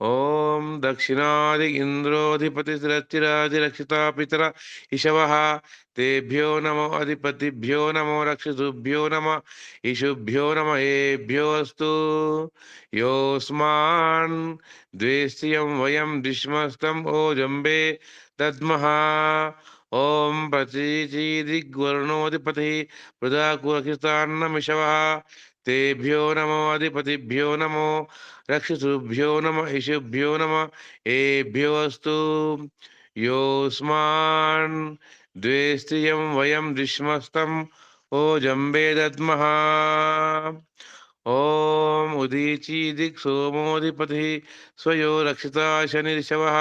ఓం దక్షిణాది ఇంద్రోధిపతిరచిరాజిరక్షితా పితర ఇషవః తేభ్యో నమో అధిపతిభ్యో నమో రక్షితుభ్యో నమ ఇషుభ్యో నమ ఏభ్యో అస్తు. యోస్మాన్ ద్వేష్టియం వయం దిష్మస్తం ఓజంబే దద్మః. ఓం ప్రచీదిగ్వరుణోధిపతి పృథాకురక్షితాన్నమిషవః तेभ्यो नमो अधिपतिभ्यो नमो रक्षितुभ्यो नम इषुभ्यो नम एभ्यो अस्तु. योऽस्मान् द्वेष्टियं वयं दुष्मस्तं ओजम्बे दद्मः. ओम उदीचीदिक् सोमोधिपतिः स्वयो रक्षिता शनिर्षवः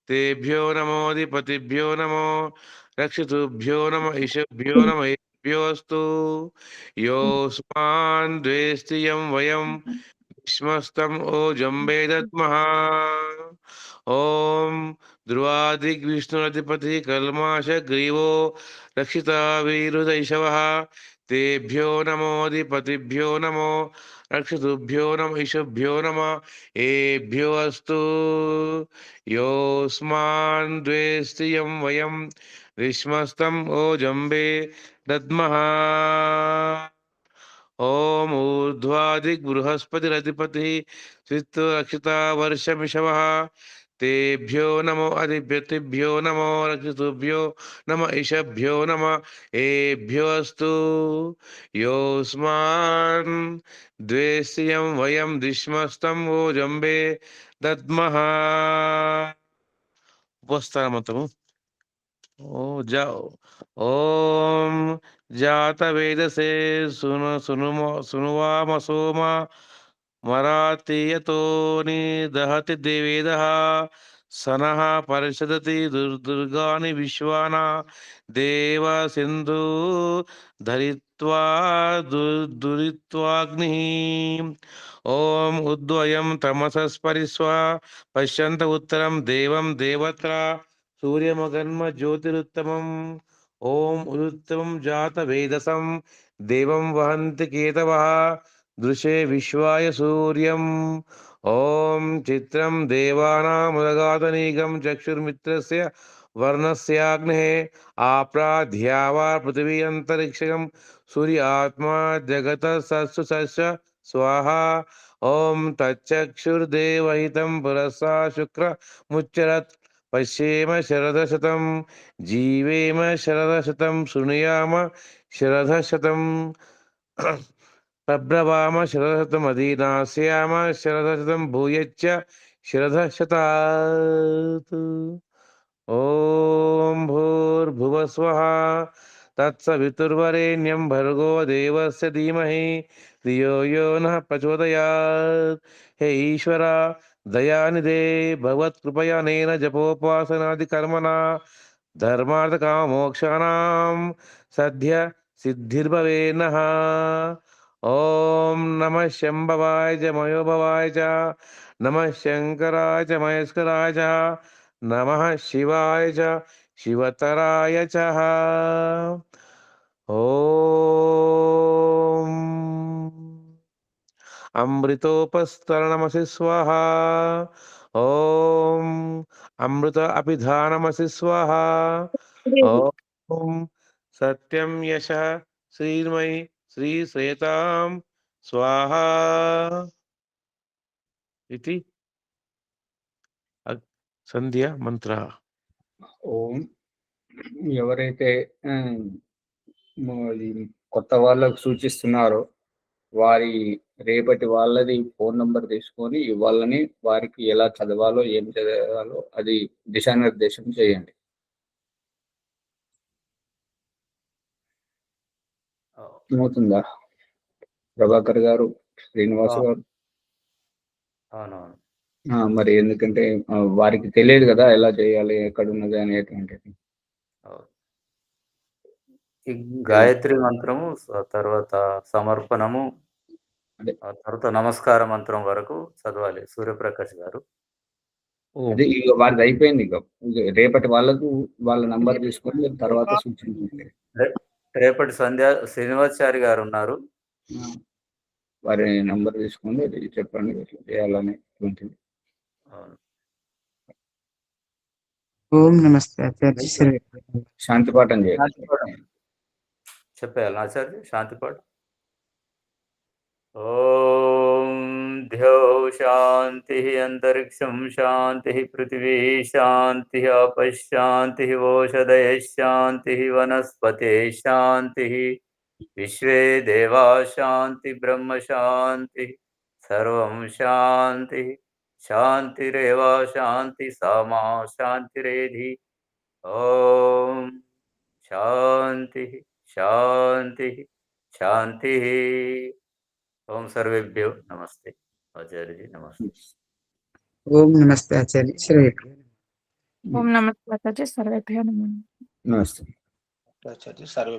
तेभ्यो नमो अधिपतिभ्यो नमो रक्षितुभ्यो नम इषुभ्यो नम एभ्यो अस्तु. योऽस्मान् द्वेष्टियं वयं विश्वस्तं ओ जम्बे दद्मः। ॐ ध्रुवादिग्विष्णुरधिपति कल्माशग्रीवो रक्षिता वीरुदैषवः। तेभ्यो नमोऽधिपतिभ्यो नमो रक्षितुभ्यो नम इषुभ्यो नमः। एभ्यो अस्तु योऽस्मान् द्वेष्टियं वयं विश्वस्तं ओ जम्बे दद्मः। ओम ऊर्ध्वादिग्बृहस्पतिरधिपतिः चित्तरक्षिता वर्षमिषवः। तेभ्यो नमो अधिपतिभ्यो नमो रक्षितुभ्यो नम इषभ्यो नम। एभ्यो अस्तु योऽस्मान् द्वेष्टियं वयं दिश्मस्तं वो जम्बे दद्मः। उपस्थानमतము ओ जाओ। ओम जातवेदसे सुनुवाम सोमा मरातीयतो निदहति देवेदः। सनः परिषदति दुर्गानि विश्वाना देव सिन्धु धरित्वा दुरित्वाग्निः। ओम उद्वयं तमसस्परिस्व पश्यन्त उत्तरं देवं देवत्रा सूर्यमगन्म ज्योतिरुत्तमम्। ओम उदुत्तमं जात वेदसं देवं वहन्ति केतवः दृशे विश्वाय सूर्यम्। ओम चित्रं देवानामुदगातनीकं चक्षुर्मित्रस्य वर्णस्याग्नेः आप्राध्यावा पृथिवी अन्तरिक्षं सूर्य आत्मा जगतः सत्सु सस्य स्वाहा। ओम तच्चक्षुर्देवहितं पुरस्सा शुक्र मुच्चरत्। पश्येम शरदशतं जीवेम शरदशतं शृणुयाम शरदशतं प्रब्रवाम शरदशतं अधीनास्याम शरदशतं भूयच्च शरदशतात्। ॐ भूर्भुवस्वः तत्सवितुर्वरेण्यं भर्गो देवस्य धीमहि धियो यो नः प्रचोदयात्। हे ईश्वरा दयानिधे भगवत्कृपयानेन जपोपासनादिकर्मणा धर्मार्थकाममोक्षाणां सद्य सिद्धिर्भवे नः। ॐ नमः शम्भवाय च मयोभवाय च नमः शङ्कराय च महेश्वराय च नमः शिवाय च शिवतराय च। ॐ अमृतोपस्तरणमसि स्वाहा। ॐ अमृत अभिधानमसि स्वाहा। ॐ सत्यं यशः श्रीर्मयि श्रीश्रेतां स्वाहा इति సంధ్య మంత్ర. ఓం ఎవరైతే ఈ కొత్త వాళ్ళకు సూచిస్తున్నారో వారి రేపటి వాళ్ళది ఫోన్ నంబర్ తీసుకొని వాళ్ళని వారికి ఎలా చదవాలో ఏం చదవాలో అది దిశానిర్దేశం చేయండి. అవుతుందా ప్రభాకర్ గారు, శ్రీనివాస్ గారు? అవునవును. మరి ఎందుకంటే వారికి తెలియదు కదా ఎలా చేయాలి, ఎక్కడున్నది అనేటువంటిది. ఈ గాయత్రి మంత్రము తర్వాత సమర్పణము, ఆ తర్వాత నమస్కార మంత్రం వరకు చదవాలి సూర్యప్రకాష్ గారు. అది ఇక వారిది అయిపోయింది. ఇక రేపటి వాళ్ళకు వాళ్ళ నంబర్ తీసుకొని తర్వాత సూచించండి. రేపటి సంధ్య శ్రీనివాచారి గారు ఉన్నారు, వారి నంబర్ తీసుకొని చెప్పండి ఎట్లా చేయాలని. ఓం నమస్తే ఆచార్య. శాంతి పాఠం చేయాలి. చెప్పేయాలి ఆచార్య శాంతి పాఠం. ఓం ధ్యో శాంతి అంతరిక్షం శాంతి పృథివీ శాంతి ఆపశాంతి ఓషధయ శాంతి వనస్పతే శాంతి విశ్వే దేవా శాంతి బ్రహ్మ శాంతి సర్వం శాంతి శాంతిరేవ శాంతి సమా శాంతిరేధి. ఓం శాంతి శాంతి శాంతి. ఓం సర్వేభ్యో నమస్తే ఆచార్యజీ. నమస్తే. ఓం నమస్తే ఆచార్య. శ్రేయస్. ఓం నమస్తే ఆచార్య. సర్వేభ్యో నమః. నమస్తే ఆచార్య సర్వ